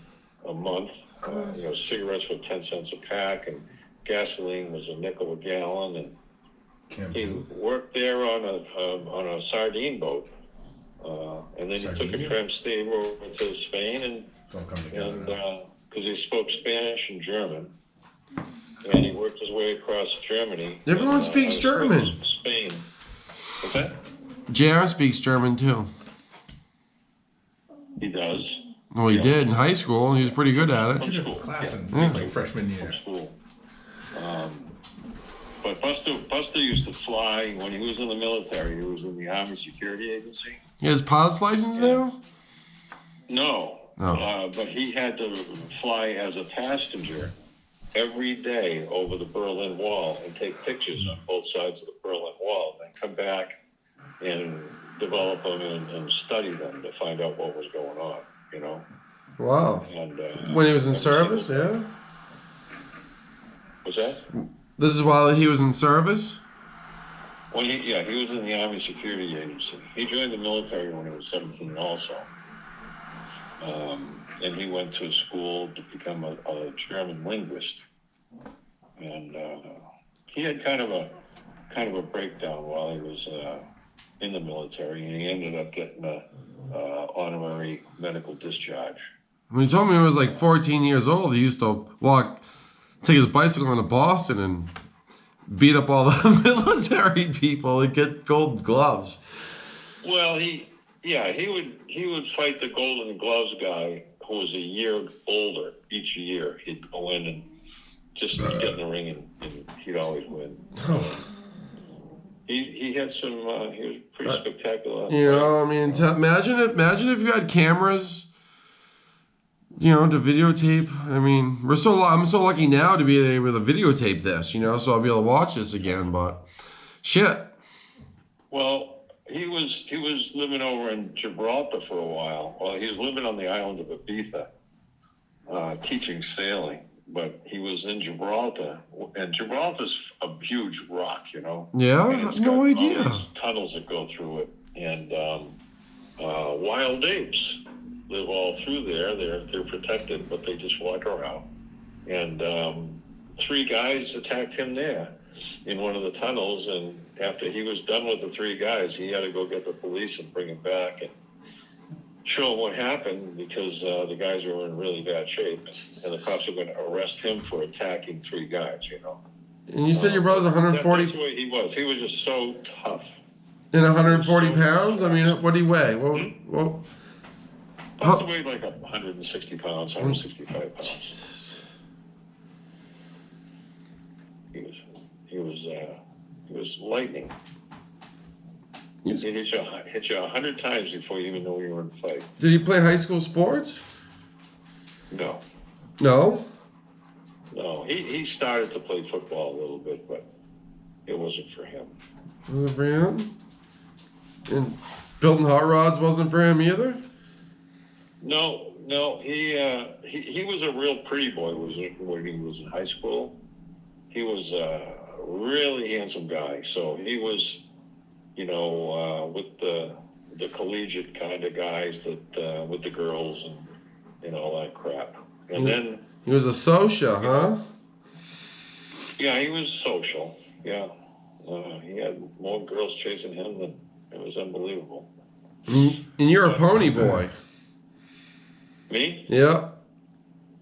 a month. Cigarettes were 10 cents a pack, and gasoline was a nickel a gallon. And he worked there on a sardine boat, and then he took a tramp steamer over to Spain, and because he spoke Spanish and German, and he worked his way across Germany. Everyone speaks German. Spain. What's that? JR speaks German too. He does. Well, he did in high school. He was pretty good at it. From school. Class in Yeah. like freshman year. From school. But Buster used to fly when he was in the military. He was in the Army Security Agency. He has pilot's license now? No. Oh. But he had to fly as a passenger every day over the Berlin Wall and take pictures on both sides of the Berlin Wall, and then come back and develop them and study them to find out what was going on, Wow. And When he was in service, yeah? What's that? This is while he was in service? He was in the Army Security Agency. He joined the military when he was 17 also. And he went to school to become a German linguist. And he had kind of a breakdown while he was in the military, and he ended up getting a honorary medical discharge. When he told me he was like 14 years old, he used to take his bicycle into Boston and beat up all the military people and get gold gloves. Well, he would fight the Golden Gloves guy who was a year older each year. He'd go in and just get in the ring, and he'd always win. He had some. He was pretty spectacular. Imagine if you had cameras, to videotape. I mean, I'm so lucky now to be able to videotape this, so I'll be able to watch this again. But shit. Well, he was living over in Gibraltar for a while. Well, he was living on the island of Ibiza, teaching sailing. But he was in Gibraltar, and Gibraltar's a huge rock, Yeah, I have no idea. All these tunnels that go through it, and wild apes live all through there. They're protected, but they just walk around. And 3 guys attacked him there in one of the tunnels, and after he was done with the 3 guys, he had to go get the police and bring him back. And show him what happened because the guys were in really bad shape, and the cops were going to arrest him for attacking 3 guys. You know. And you said your brother's 140 That's what he was. He was just so tough. and 140 pounds. I mean, what do you weigh? Well, He weighed like 160 pounds, 165 pounds. Jesus. He was lightning. He'd hit you 100 times before you even know you were in a fight. Did he play high school sports? No. No. No, he started to play football a little bit, but it wasn't for him. Was it for him? And building hot rods wasn't for him either? No, he was a real pretty boy when he was in high school. He was a really handsome guy, so he was, with the collegiate kind of guys that with the girls and all that crap. And then he was a social, huh? Yeah, he was social. Yeah, he had more girls chasing him than it was unbelievable. And you're a pony boy. Me? Yeah.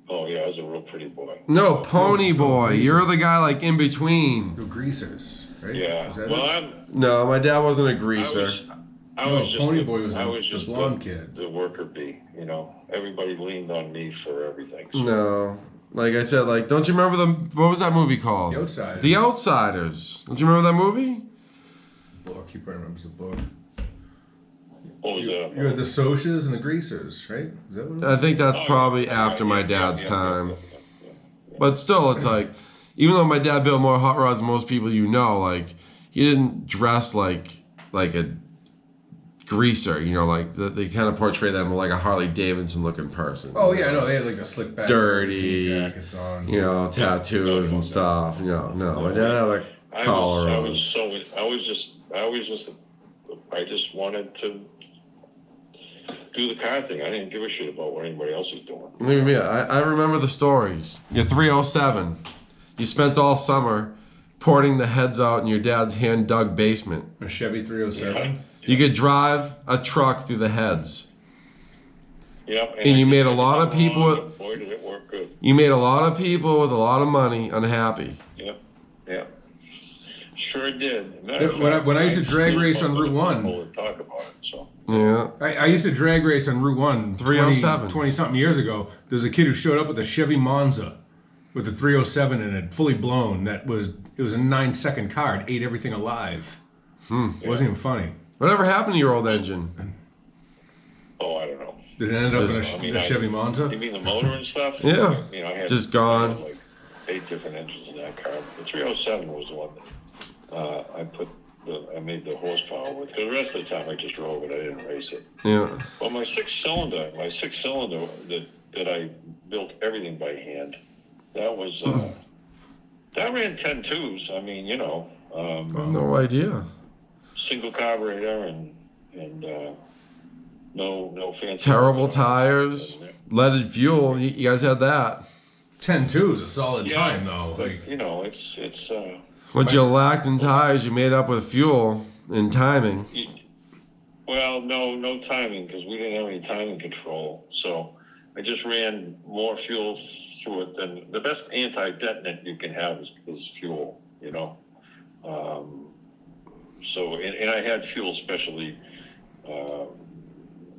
Oh yeah, I was a real pretty boy. No, pony boy. You're the guy like in between. The greasers, right? Yeah. Well, No, my dad wasn't a greaser. I was just Pony Boy was just the blonde kid. The worker bee. Everybody leaned on me for everything. So. No. Like I said, like, don't you remember what was that movie called? The Outsiders. The Outsiders. Don't you remember that movie? Book. He probably remembers the book. What was that? You had the Socias and the Greasers, right? Is that what it was? I think that's probably after my dad's time. But still, it's like, even though my dad built more hot rods than most people like, he didn't dress like a greaser, like they kind of portray them like a Harley Davidson looking person. Oh yeah, no, they had like the slick back, dirty jean jackets on, tattoos and stuff. No, my dad had a collar on. I just wanted to do the car thing. I didn't give a shit about what anybody else was doing. I remember the stories. You're 307. You spent all summer porting the heads out in your dad's hand-dug basement. A Chevy 307. Yeah. You could drive a truck through the heads. Yep. And you made a lot of people. Boy, did it work good. You made a lot of people with a lot of money unhappy. Yep. Sure did. When I used to drag race on Route 1. Talk about it, so. Yeah. I used to drag race on Route 1 307. 20-something years ago. There's a kid who showed up with a Chevy Monza with a 307 in it, fully blown. It was a 9-second car. It ate everything alive. It wasn't even funny. Whatever happened to your old engine? Oh, I don't know. Did it end up in a Chevy Monza? You mean the motor and stuff? Yeah. I had Just gone. like 8 different engines in that car. The 307 was the one that I made the horsepower with. The rest of the time I just drove it. I didn't race it. Yeah. Well, my six cylinder that I built everything by hand. That was that ran 10.2s. I mean, No idea. single carburetor and no fancy. Terrible tires, leaded fuel. You guys had that. 10.2 is a solid time, though. But, Like, it's. What you lacked in tires, you made up with fuel and timing. Well, no timing because we didn't have any timing control. So I just ran more fuel through it than the best anti-detonant you can have is fuel. So and I had fuel specially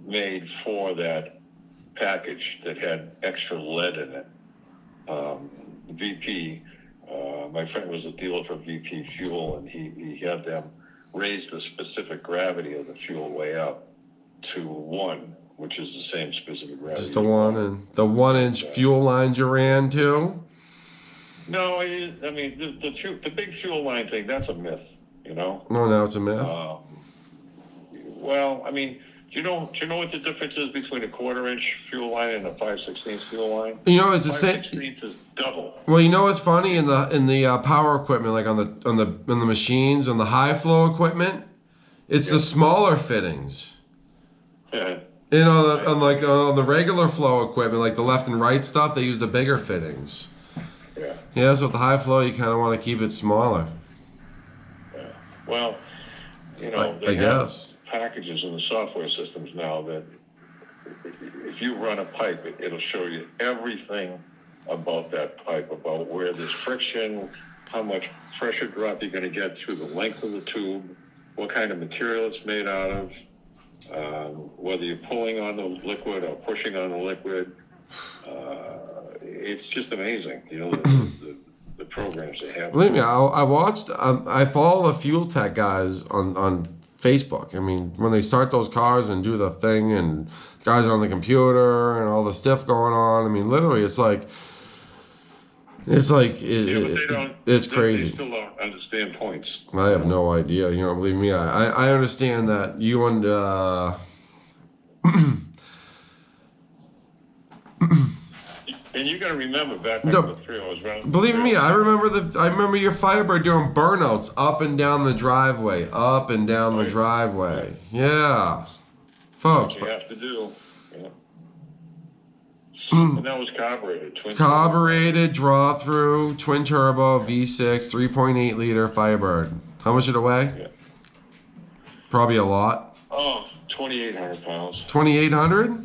made for that package that had extra lead in it. VP. My friend was a dealer for VP Fuel, and he had them raise the specific gravity of the fuel way up to 1, which is the same specific gravity. Just the 1 and the 1-inch fuel lines you ran too. No, I mean the big fuel line thing. That's a myth, Oh, now it's a myth. Well, I mean, do you know what the difference is between a 1/4-inch fuel line and a 5/16 fuel line? It's the same. 5/16 is double. Well, what's funny in the power equipment, like on the machines, on the high flow equipment, it's the smaller fittings. Yeah. On the regular flow equipment, like the left and right stuff, they use the bigger fittings. Yeah. Yeah, so with the high flow, you kind of want to keep it smaller. Yeah. Well, I guess. packages in the software systems now that if you run a pipe, it'll show you everything about that pipe, about where there's friction, how much pressure drop you're going to get through the length of the tube, what kind of material it's made out of, whether you're pulling on the liquid or pushing on the liquid. It's just amazing, you know, the programs they have. Believe me, I watched. I follow the fuel tech guys on Facebook. I mean, when they start those cars and do the thing, and guys on the computer and all the stuff going on. I mean, literally, it's like it's crazy. They still don't understand points. I have no idea. You know, believe me, I understand that you and. And you got to remember back when the 3 was running. Believe me, I remember your Firebird doing burnouts up and down the driveway, the driveway. Yeah, folks. What you have to do. Yeah. And that was carbureted. Carbureted, draw through, twin turbo, V6, 3.8 liter Firebird. How much did it weigh? Yeah. Probably a lot. Oh, 2,800 pounds. 2,800?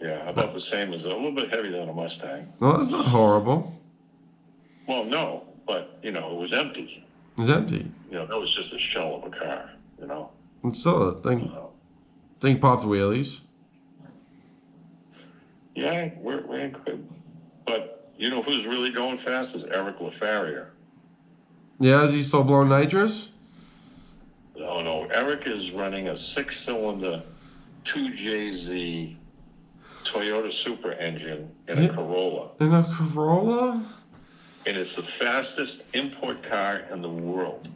Yeah, about the same as a little bit heavier than a Mustang. Well, that's not horrible. Well, no, but you know, it was empty. It was empty. You know, that was just a shell of a car. You know. It's still a thing. Thing popped wheelies. Yeah, we're good. But you know who's really going fast is Eric LaFarrier. Yeah, is he still blowing nitrous? No, Eric is running a 6-cylinder 2JZ Toyota Super engine in a Corolla. In a Corolla? And it's the fastest import car in the world.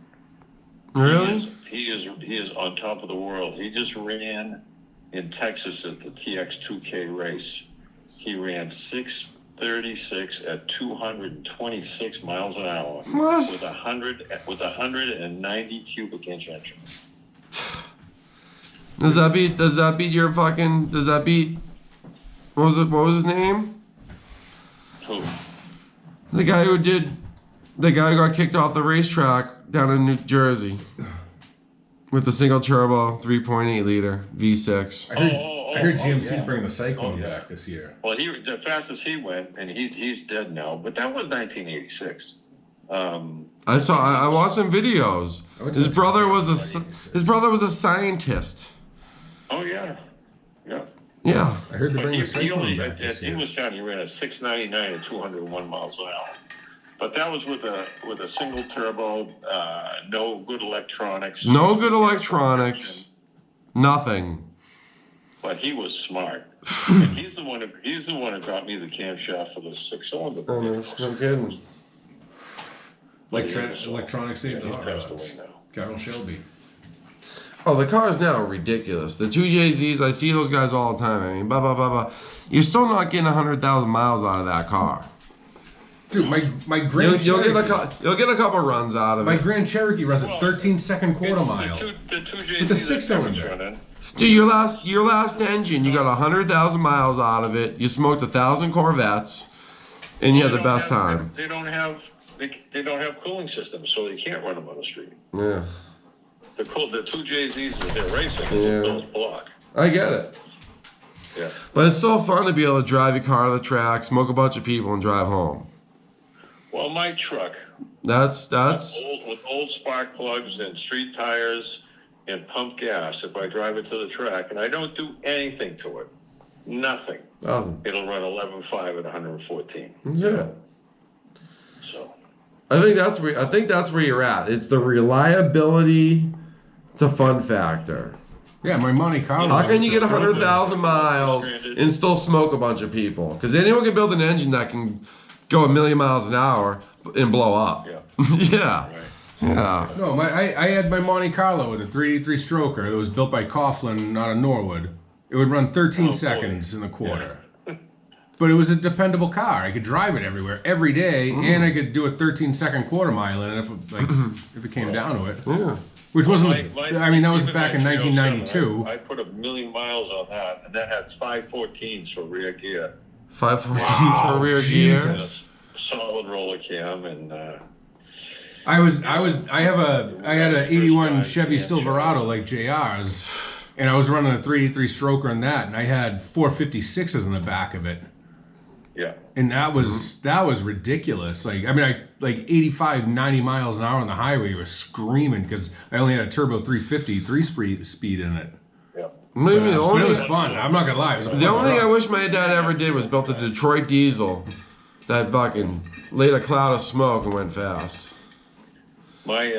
Really? He is on top of the world. He just ran in Texas at the TX2K race. He ran 636 at 226 miles an hour. What? With 190 cubic inch engine. Does that beat your fucking? Does that beat? What was his name? Who? The guy who got kicked off the racetrack down in New Jersey with the single turbo 3.8 liter V6. I heard GMC's bringing the Cyclone back this year. Well, the fastest he went, and he's dead now. But that was 1986. I watched some videos. His brother was a scientist. Oh yeah. Yeah. I heard they're bringing the He Cyclone back this year. Englishtown, he ran a 699 at 201 miles an hour. But that was with a single turbo, no good electronics. No good electronics. Nothing. But he was smart. And he's the one who got me the camshaft for the 6-cylinder. Oh, no kidding. Electronics saved the hot passed rods. away now. Carol Shelby. Oh, the cars now are ridiculous. The 2JZs, I see those guys all the time. I mean, blah, blah, blah, blah. You're still not getting 100,000 miles out of that car. Dude, my Grand You'll Cherokee... you'll get a couple runs out of My it. Grand Cherokee runs a 13-second quarter mile. The 2JZ With a 6-cylinder. Dude, your last engine, you got 100,000 miles out of it. You smoked 1,000 Corvettes, and you had the best time. They don't have cooling systems, so they can't run them on the street. Yeah. The 2JZs that they're racing is Yeah. a built block. I get it. Yeah. But it's so fun to be able to drive your car to the track, smoke a bunch of people, and drive home. Well, my truck, That's with old spark plugs and street tires and pump gas, if I drive it to the track and I don't do anything to it, nothing, it'll run 11.5 at 114. yeah. So I think that's where you're at. It's the reliability to fun factor. Yeah, my Monte Carlo. How can you get 100,000 miles and still smoke a bunch of people? Because anyone can build an engine that can go 1,000,000 miles an hour and blow up. Yeah. Yeah. Right. Yeah. No, I had my Monte Carlo with a 383 stroker that was built by Coughlin out of Norwood. It would run 13 seconds in the quarter. But it was a dependable car. I could drive it everywhere, every day, and I could do a 13-second quarter mile in it if it came down to it. Yeah. Which wasn't, that was even back in 1907, 1992. I put 1,000,000 miles on that, and that had 514s for rear gear. 514s for rear gear. Jesus. Solid roller cam, and I had an 81 Chevy Silverado like JR's, and I was running a 383 stroker in that, and I had 456s in the back of it. Yeah. And that was ridiculous. Like, I mean, I like 85, 90 miles an hour on the highway was screaming because I only had a turbo 350 speed in it. Yeah. Maybe the But only, it was fun. I'm not gonna lie. It was a the fun only thing I truck. wish my dad ever did was built a Detroit diesel that fucking laid a cloud of smoke and went fast. My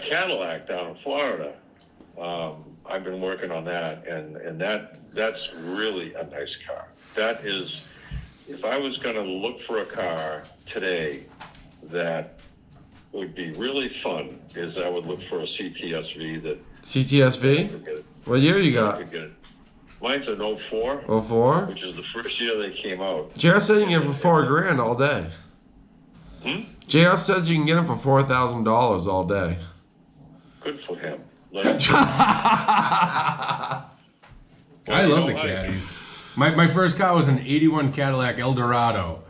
Cadillac down in Florida, I've been working on that, and that's really a nice car. That is, if I was going to look for a car today that would be really fun, is I would look for a CTSV that I CTSV? could get it. What year you I got? could get it. Mine's an 04, 04? which is the first year they came out. JR said you can get it for $4,000 all day. JR says you can get it for $4,000 all day. Good for him. Like, I love the caddies. My first car was an 81 Cadillac Eldorado.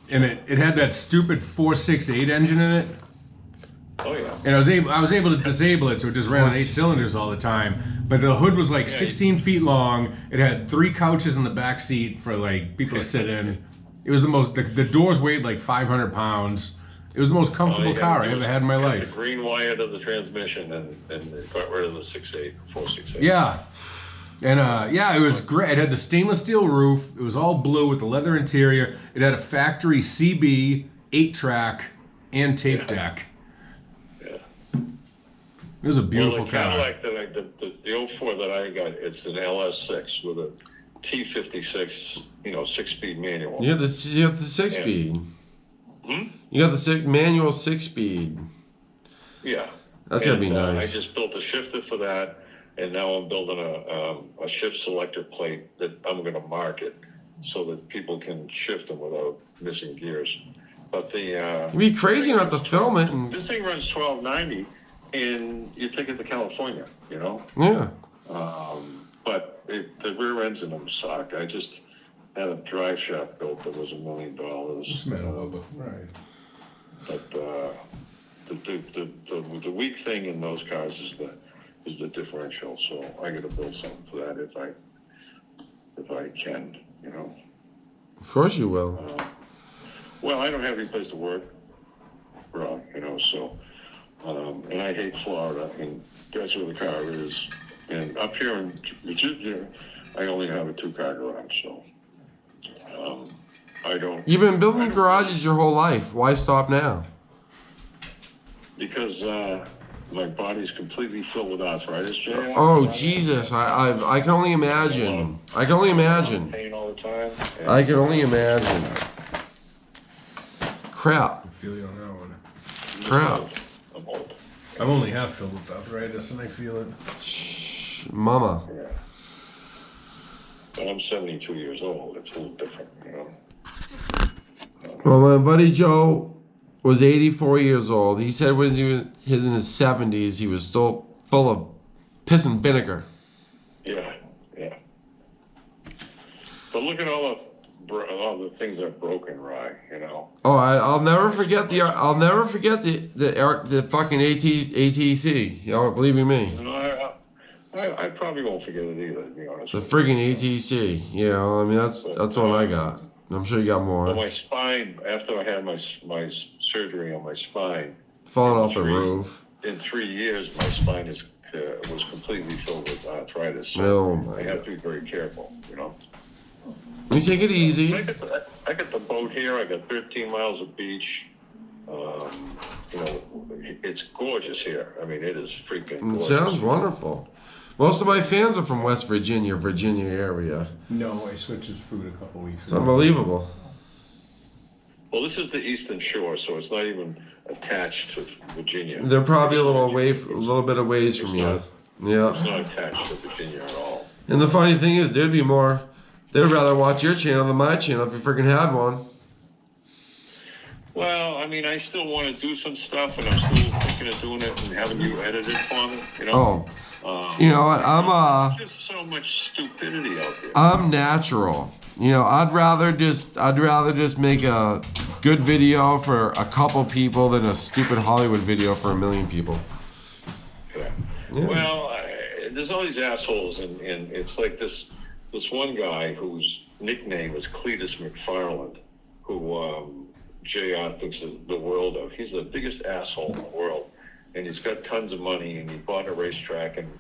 And it had that stupid 468 engine in it. oh yeah. And I was able to disable it so it just ran on 8 cylinders all the time. But the hood was like 16 feet long. It had 3 couches in the back seat for like people to sit in. It was the doors weighed like 500 pounds. It was the most comfortable car I ever had in my life. The green wire to the transmission, and they got rid of the 468. Yeah. And it was great. It had the stainless steel roof. It was all blue with the leather interior. It had a factory CB, 8-track, and tape deck. Yeah. It was a beautiful Well, the car. Cadillac the 04 that I got, it's an LS6 with a T56, 6-speed manual. You got the 6-speed. You got the manual 6-speed. Yeah. That's gonna be nice. I just built a shifter for that, and now I'm building a shift selector plate that I'm going to market so that people can shift them without missing gears. But It'd be crazy not to film it. And, this thing runs 1290, and you take it to California, yeah. But the rear ends in them suck. I just had a drive shaft built that was $1 million. Right. But the weak thing in those cars is the differential. So I got to build something for that if I can, Of course you will. Well, I don't have any place to work, Rob, so, and I hate Florida, and that's where the car is. And up here in Virginia, I only have a 2-car garage, so I don't. You've been building garages your whole life. Why stop now? Because my body's completely filled with arthritis, Jay. Oh Jesus! I can only imagine. I can only imagine. Pain all the time. I can only imagine. Crap. I feel you on that one. Crap. I'm old. I'm only half filled with arthritis and I feel it. Shh, Mama. Yeah. But I'm 72 years old. It's a little different, Well, my buddy Joe was 84 years old. He said when he was in his 70s, he was still full of piss and vinegar. Yeah. But look at all the things that are broken, Rye. Oh, I'll never forget the fucking ATC. Believe you me. I probably won't forget it either, to be honest. The with you. friggin' ATC. That's what I got. I'm sure you got But more. my spine, after I had my surgery on my spine, Falling off the roof. in 3 years, my spine was completely filled with arthritis. So Oh my I have to be very careful, You take it easy. I got the boat here. I got 13 miles of beach. It's gorgeous here. I mean, it is freaking It gorgeous. sounds wonderful. Most of my fans are from West Virginia area. No, I switched his food a couple weeks It's ago. unbelievable. Well, this is the Eastern Shore, so it's not even attached to Virginia. They're probably a little bit of ways from you. Yeah. It's not attached to Virginia at all. And the funny thing is, they'd rather watch your channel than my channel if you freaking had one. Well, I mean, I still want to do some stuff, and I'm still thinking of doing it and having you edit it for me. Oh. You know what? There's just so much stupidity out there. I'm natural. I'd rather just make a good video for a couple people than a stupid Hollywood video for 1 million people. Yeah. Yeah. Well, there's all these assholes, and it's like this one guy whose nickname is Cletus McFarland, who JR thinks the world of. He's the biggest asshole in the world, and he's got tons of money, and he bought a racetrack in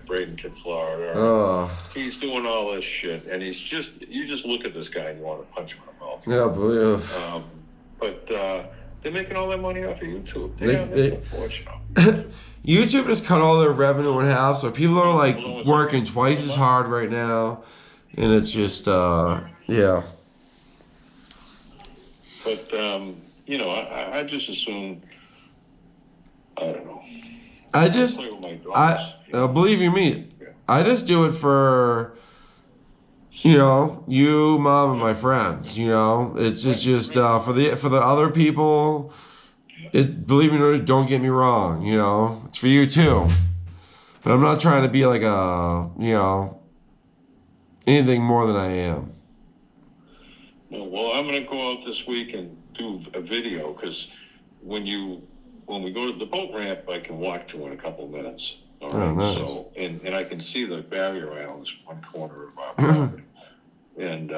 Bradenton, Florida. Oh. He's doing all this shit, and you just look at this guy and you want to punch him in the mouth. Yeah, believe. But they're making all that money off of YouTube. They're unfortunate. YouTube just cut all their revenue in half, so people are like working twice as hard right now, and it's just yeah. But you know, I just assume, I don't know. I just play with my daughters, believe you me, I just do it for, you know, you, mom, and my friends. You know, it's just for the other people. Believe me or not, don't get me wrong. You know, it's for you too. But I'm not trying to be like anything more than I am. Well, I'm going to go out this week and do a video, because when we go to the boat ramp, I can walk to in a couple minutes. All right. Oh, nice. So and I can see the barrier islands one corner of our property. And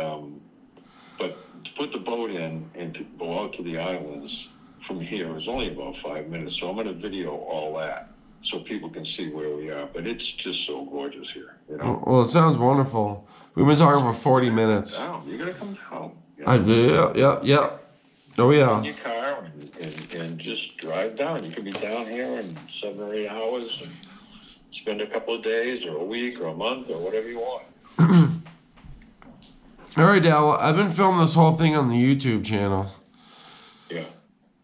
but to put the boat in and to go out to the islands from here is only about 5 minutes. So I'm going to video all that so people can see where we are. But it's just so gorgeous here. You know? Well, it sounds wonderful. We've been talking for 40 minutes. Down. You're going to come down. You know? I do. Yeah. Oh yeah. In your car and just drive down. You can be down here in 7 or 8 hours and spend a couple of days or a week or a month or whatever you want. All right, Dal. I've been filming this whole thing on the YouTube channel. Yeah.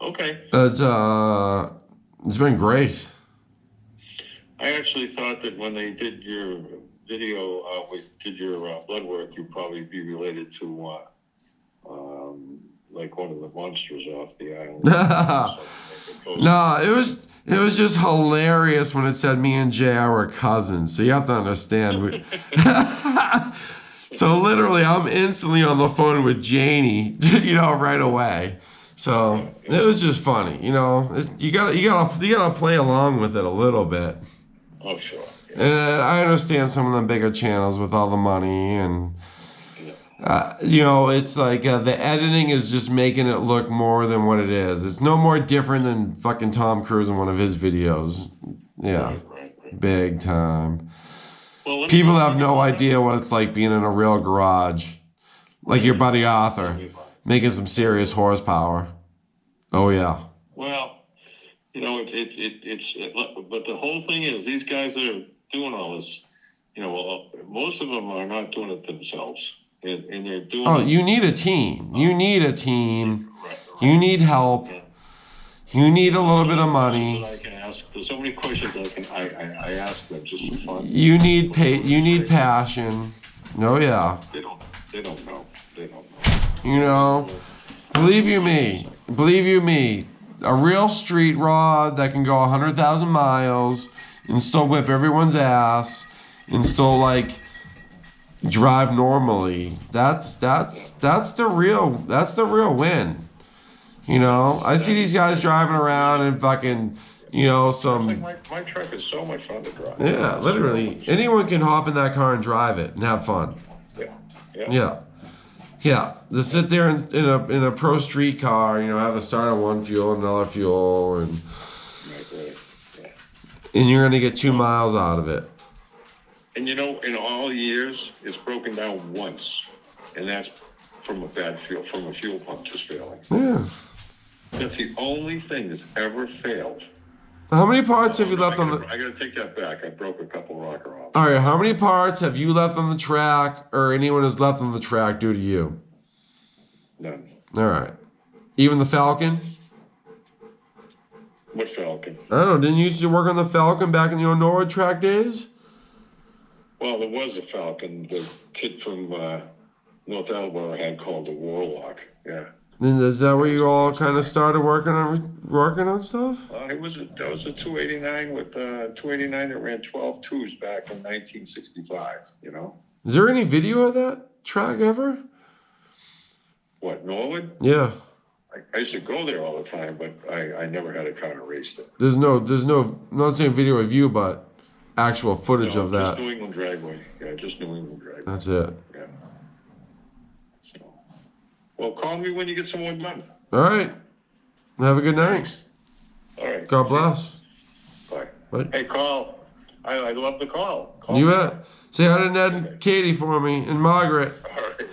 Okay. It's been great. I actually thought that when they did your video, did your blood work, you'd probably be related to like one of the monsters off the island. No, it was just hilarious when it said me and JR were cousins. So you have to understand. So literally, I'm instantly on the phone with Janie, you know, right away. So it was just funny, you know. You gotta play along with it a little bit. Oh sure. Yeah. And I understand some of the bigger channels with all the money and. You know, it's like the editing is just making it look more than what it is. It's no more different than fucking Tom Cruise in one of his videos. Yeah, Right. big time. Well, People have no idea what it's like being in a real garage, like your buddy Arthur, making some serious horsepower. Oh yeah. Well, you know, but the whole thing is these guys that are doing all this, you know, well, most of them are not doing it themselves. And they're doing. Oh, you need a team. You need a team. You need help. You need a little bit of money. I can ask. There's so many questions I ask them just for fun. You need passion. Oh yeah. They don't know. They don't know. You know, believe you me, a real street rod that can go 100,000 miles and still whip everyone's ass and still like drive normally. That's the real win. You know, I see these guys driving around and fucking, you know, some. It's like my truck is so much fun to drive. Yeah, literally, anyone can hop in that car and drive it and have fun. Yeah. To sit there in a pro street car, you know, have a start on one fuel, another fuel, and you're gonna get 2 miles out of it. And you know, in all years, it's broken down once, and that's from a fuel pump just failing. Yeah. That's the only thing that's ever failed. How many parts have you left on the? I gotta take that back. I broke a couple rocker off. All right. How many parts have you left on the track, or anyone has left on the track due to you? None. All right. Even the Falcon? What Falcon? I don't know. Didn't you used to work on the Falcon back in the Norwood track days? Well, there was a Falcon. The kid from North Attleboro had called the Warlock. Yeah. And is that where you all kind of started working on stuff? That was a 289 with 289 that ran 12 twos back in 1965. You know. Is there any video of that track ever? What, Norwood? Yeah. I used to go there all the time, but I never had a car to race there. There's no. I'm not saying video of you, but actual footage No, of just that. New England driveway. Yeah, just New England driveway. That's it. Yeah. So, well, call me when you get some more done. All right. Have a good night. Thanks. All right. God See you. bless. Bye. Bye. Hey, call. I love the call. Call You me. bet. Say hi to Ned and Katie for me and Margaret. All right.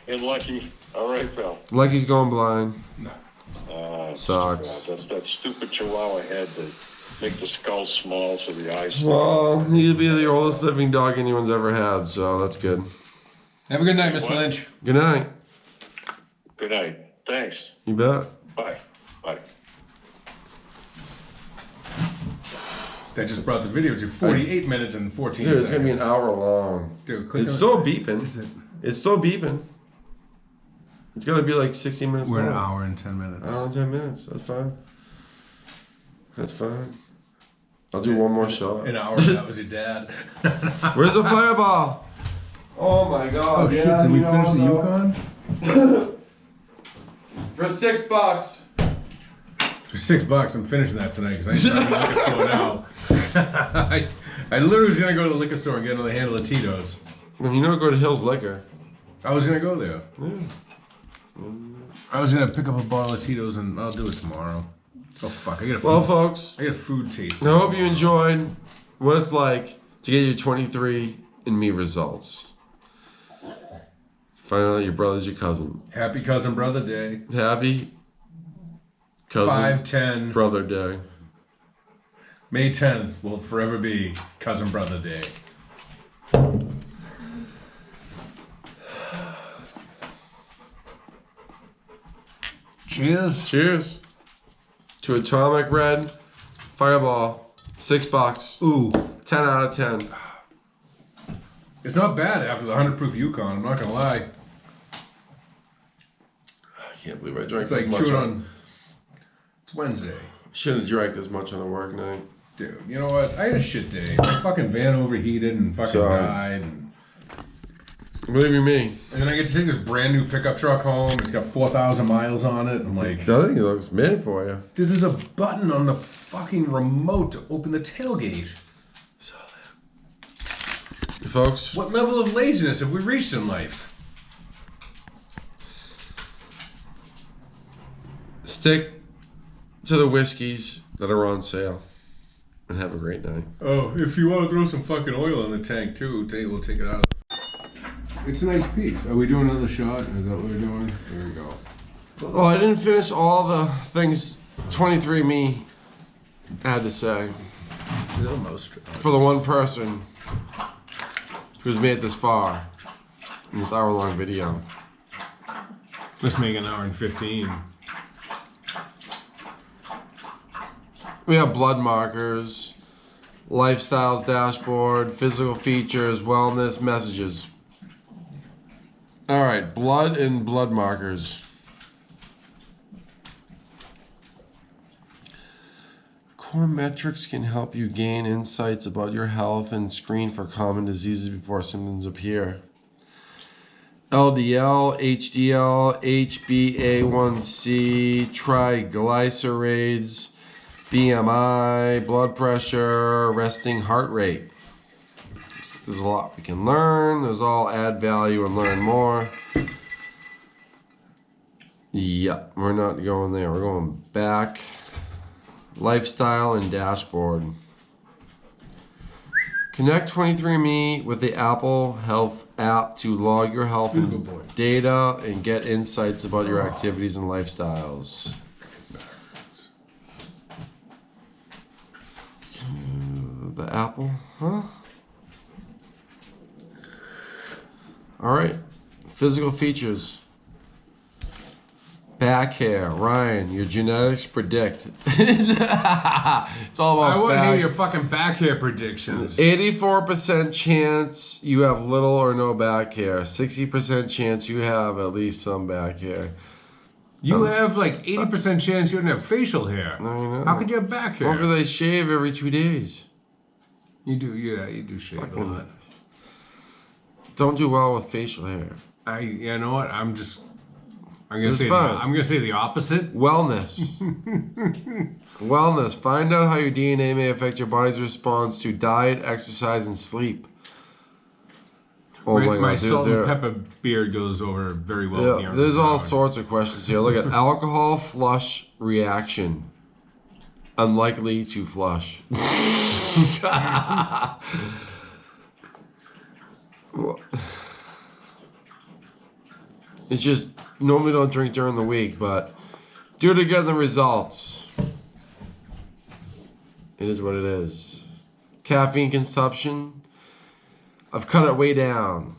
And Lucky. All right, pal. Lucky's going blind. Sucks. That's that stupid Chihuahua head that make the skull small so the eyes stick Well, out. he'll be the oldest living dog anyone's ever had, so that's good. Have a good night, Mr. What? Lynch. Good night. Good night. Thanks. You bet. Bye. Bye. That just brought the video to 48 minutes and 14 Dude, it's seconds. gonna be an hour long. Dude, click It's on still it. beeping. Is it? It's still beeping. It's gonna be like 60 minutes We're long. an hour and 10 minutes. Hour and 10 minutes. That's fine. That's fine. I'll do one more shot. An hour, that was your dad. Where's the fireball? Oh my god. Oh shit, yeah, did we you know, finish the no. Yukon? For $6. For $6, I'm finishing that tonight because I ain't trying to the liquor store now. I literally was gonna go to the liquor store and get another handle of Tito's. Well, you know, go to Hill's Liquor. I was gonna go there. Yeah. I was gonna pick up a bottle of Tito's and I'll do it tomorrow. Oh fuck, I got a food, Well, folks, I got a food taste. I hope you enjoyed what it's like to get your 23andMe results. Find out that your brother's your cousin. Happy Cousin Brother Day. Happy cousin 5/10. brother day. May 10th will forever be Cousin Brother Day. Cheers. Cheers to Atomic Red Fireball. $6. Ooh, 10 out of 10. it's not bad after the 100 proof Yukon. I'm not gonna lie. I can't believe I drank It's this like much. chewing on. It's Wednesday, Shouldn't have drank this much on a work night. dude. You know what? I had a shit day. My fucking van overheated and fucking Sorry. died. And Believe you me. then I get to take this brand new pickup truck home. It's got 4,000 miles on it. I'm like, I think it looks mid for you. dude, there's a button on the fucking remote to open the tailgate. Folks, What level of laziness have we reached in life? stick to the whiskeys that are on sale. And have a great night. Oh, if you want to throw some fucking oil in the tank too, we'll take it out. It's a nice piece. Are we doing another shot? Is that what we're doing? There we go. Oh, I didn't finish all the things 23andMe had to say. Almost. For the one person who's made it this far in this hour-long video. Let's make an hour and 15. We have blood markers, lifestyles dashboard, physical features, wellness, messages. All right, blood and blood markers. Core metrics can help you gain insights about your health and screen for common diseases before symptoms appear. LDL, HDL, HbA1c, triglycerides, BMI, blood pressure, resting heart rate. There's a lot we can learn. There's all add value and learn more. Yeah, we're not going there. We're going back. Lifestyle and dashboard. Connect 23andMe with the Apple Health app to log your health and data and get insights about your activities and lifestyles. The Apple, huh? All right, physical features. Back hair, Ryan. Your genetics predict. It's all I about want to hear back. your fucking back hair predictions. 84% chance you have little or no back hair. 60% chance you have at least some back hair. You have like 80% chance you don't have facial hair. No, you know. How could you have back hair? Well, because I shave every 2 days. You do, yeah, you do shave a lot. Don't do well with facial hair. You know what? I'm just I'm gonna say fun. I'm gonna say the opposite. Wellness. Wellness. Find out how your DNA may affect your body's response to diet, exercise, and sleep. Oh my God, salt and pepper beard goes over very well. With the younger there's all crowd. sorts of questions here. Look at alcohol flush reaction. Unlikely to flush. It's just, normally don't drink during the week, but due to getting the results, it is what it is. Caffeine consumption, I've cut it way down.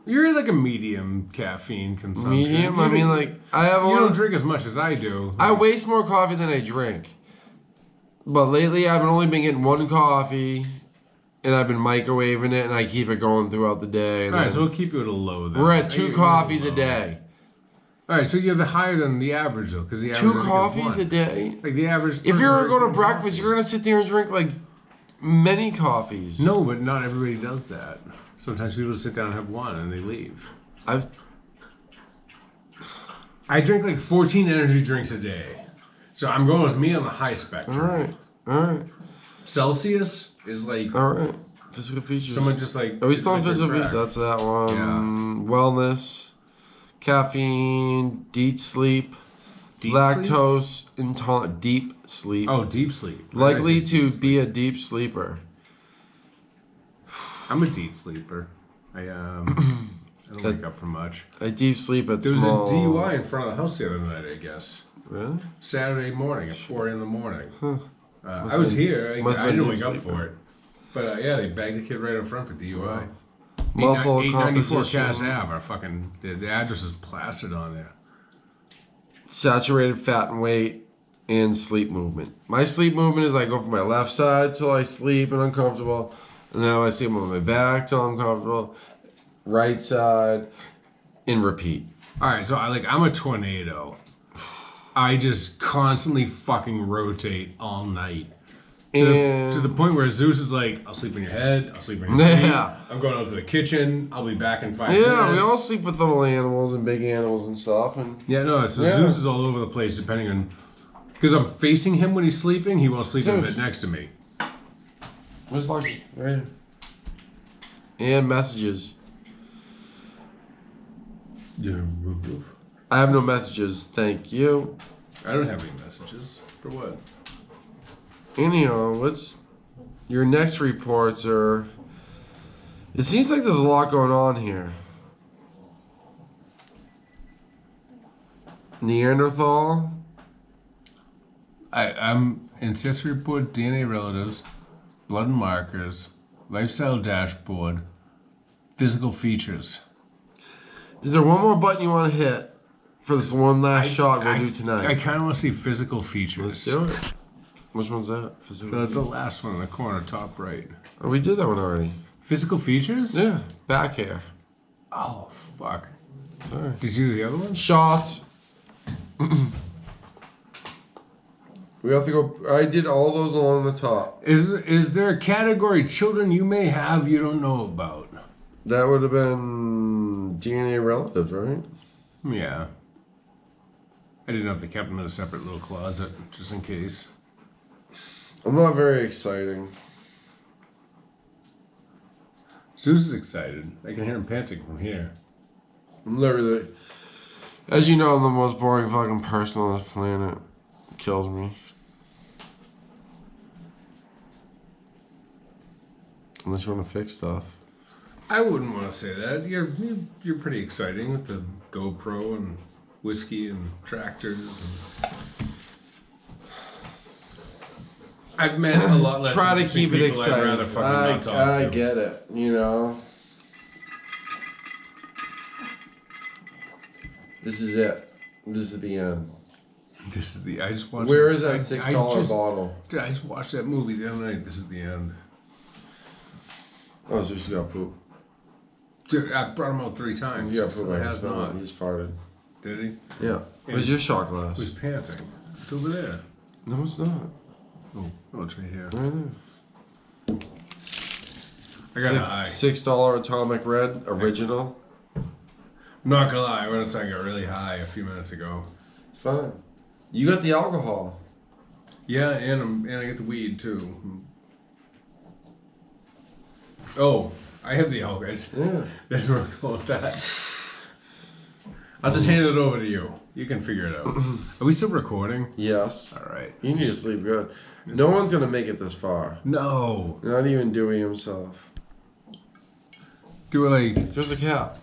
You're like a medium caffeine consumption. Medium? I mean, like, I have You don't drink as much as I do. I waste more coffee than I drink. But lately, I've only been getting one coffee, and I've been microwaving it, and I keep it going throughout the day. And All right, so we'll keep you at a low then. we're at 2 coffees a day. All right, so you're the higher than the average though, because the average 2 is coffees one. a day? Like the average. If you're gonna go to person- breakfast, you're gonna sit there and drink like many coffees. No, but not everybody does that. Sometimes people sit down and have one and they leave. I drink like 14 energy drinks a day. So I'm going with me on the high spectrum. Alright. Celsius is like Alright. Physical features. someone just like. Are we still on like physical crack. features? That's that one. Yeah. Wellness. Caffeine. Deep sleep. Deep Lactose intolerant. Deep sleep. Oh, deep sleep. Likely I said to deep be a deep sleeper. I'm a deep sleeper. I don't wake up for much. I deep sleep at There was small. a DUI in front of the house the other night, I guess. Really? Saturday morning at 4 in the morning. Huh. I was here. I must have didn't been wake deep up sleeper. for it. But yeah, they bagged the kid right up front for DUI. Muscle 894 composition. Cass Ave. Our fucking the address is plastered on there. Saturated fat and weight, and sleep movement. My sleep movement is I go from my left side till I sleep and uncomfortable, and then I sleep on my back till I'm comfortable, right side, and repeat. All right, so I'm a tornado. I just constantly fucking rotate all night. And To the point where Zeus is like, I'll sleep on your head, I'll sleep on your feet, Yeah. I'm going out to the kitchen, I'll be back in 5 minutes. yeah, we all sleep with little animals and big animals and stuff, and Yeah, no, so Yeah. Zeus is all over the place depending on... Because I'm facing him when he's sleeping, he won't sleep in the Zeus. bed next to me. where's lunch? Right here. And messages. Yeah. I have no messages, thank you. I don't have any messages. For what? Anyhow, what's your next reports are? It seems like there's a lot going on here. Neanderthal. I'm ancestry report, DNA relatives, blood and markers, lifestyle dashboard, physical features. Is there one more button you want to hit for this one last shot we'll do tonight? I kind of want to see physical features. Let's do it. Which one's that? Physical. The last one in the corner, top right. Oh, we did that one already. Physical features? Yeah, back hair. Oh, fuck. Sorry. Did you do the other one? Shots. We have to go. I did all those along the top. Is there a category children you may have you don't know about? That would have been DNA relatives, right? Yeah. I didn't know if they kept them in a separate little closet, just in case. I'm not very exciting. Zeus is excited. I can hear him panting from here. I'm literally, as you know, I'm the most boring fucking person on this planet. It kills me. Unless you want to fix stuff. I wouldn't want to say that. You're pretty exciting with the GoPro and whiskey and tractors. And... I've met a lot less. Try to interesting keep it people exciting. I'd rather fucking not talk I to. get it. You know. This is it. This is the end. This is the. I just watched. Where is that I $6 just- bottle? Dude, I just watched that movie the other night. This is the end. Oh, so you got poop. Dude, I brought him out 3 times. You got so poop. I I has not. He's farted. Did he? Yeah. Where's your shot glass? Who's panting? It's over there. No, it's not. Oh, it's right here. Right there. I got an eye. $6 Atomic Red original. Not gonna lie, I went outside and got really high a few minutes ago. It's fine. You got the alcohol. Yeah, and I get the weed too. Oh, I have the alcohol. Yeah. That's where we're going with that. I'll just hand it over to you. You can figure it out. Are we still recording? Yes. All right. You need to sleep good. No one's gonna make it this far. No. Not even Dewey himself. Do it like Just a cap.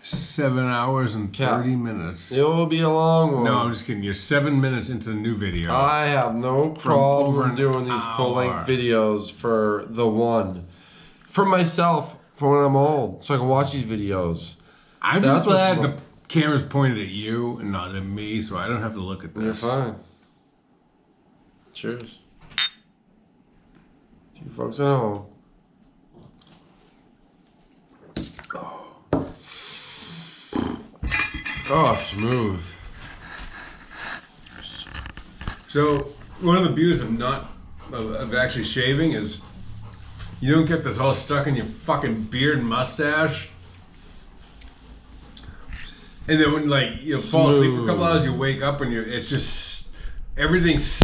7 hours and Cap. 30 minutes. It will be a long one. No, I'm just kidding. You're 7 minutes into the new video. I have no over problem an doing these hour. full-length videos for the one. For myself, for when I'm old, so I can watch these videos. I'm That's just glad what's the camera's pointed at you and not at me, so I don't have to look at You're this. fine. Cheers. You folks at home. Oh, smooth. So one of the beauties of actually shaving is you don't get this all stuck in your fucking beard and mustache. And then when like you fall asleep for a couple hours, you wake up and it's just everything's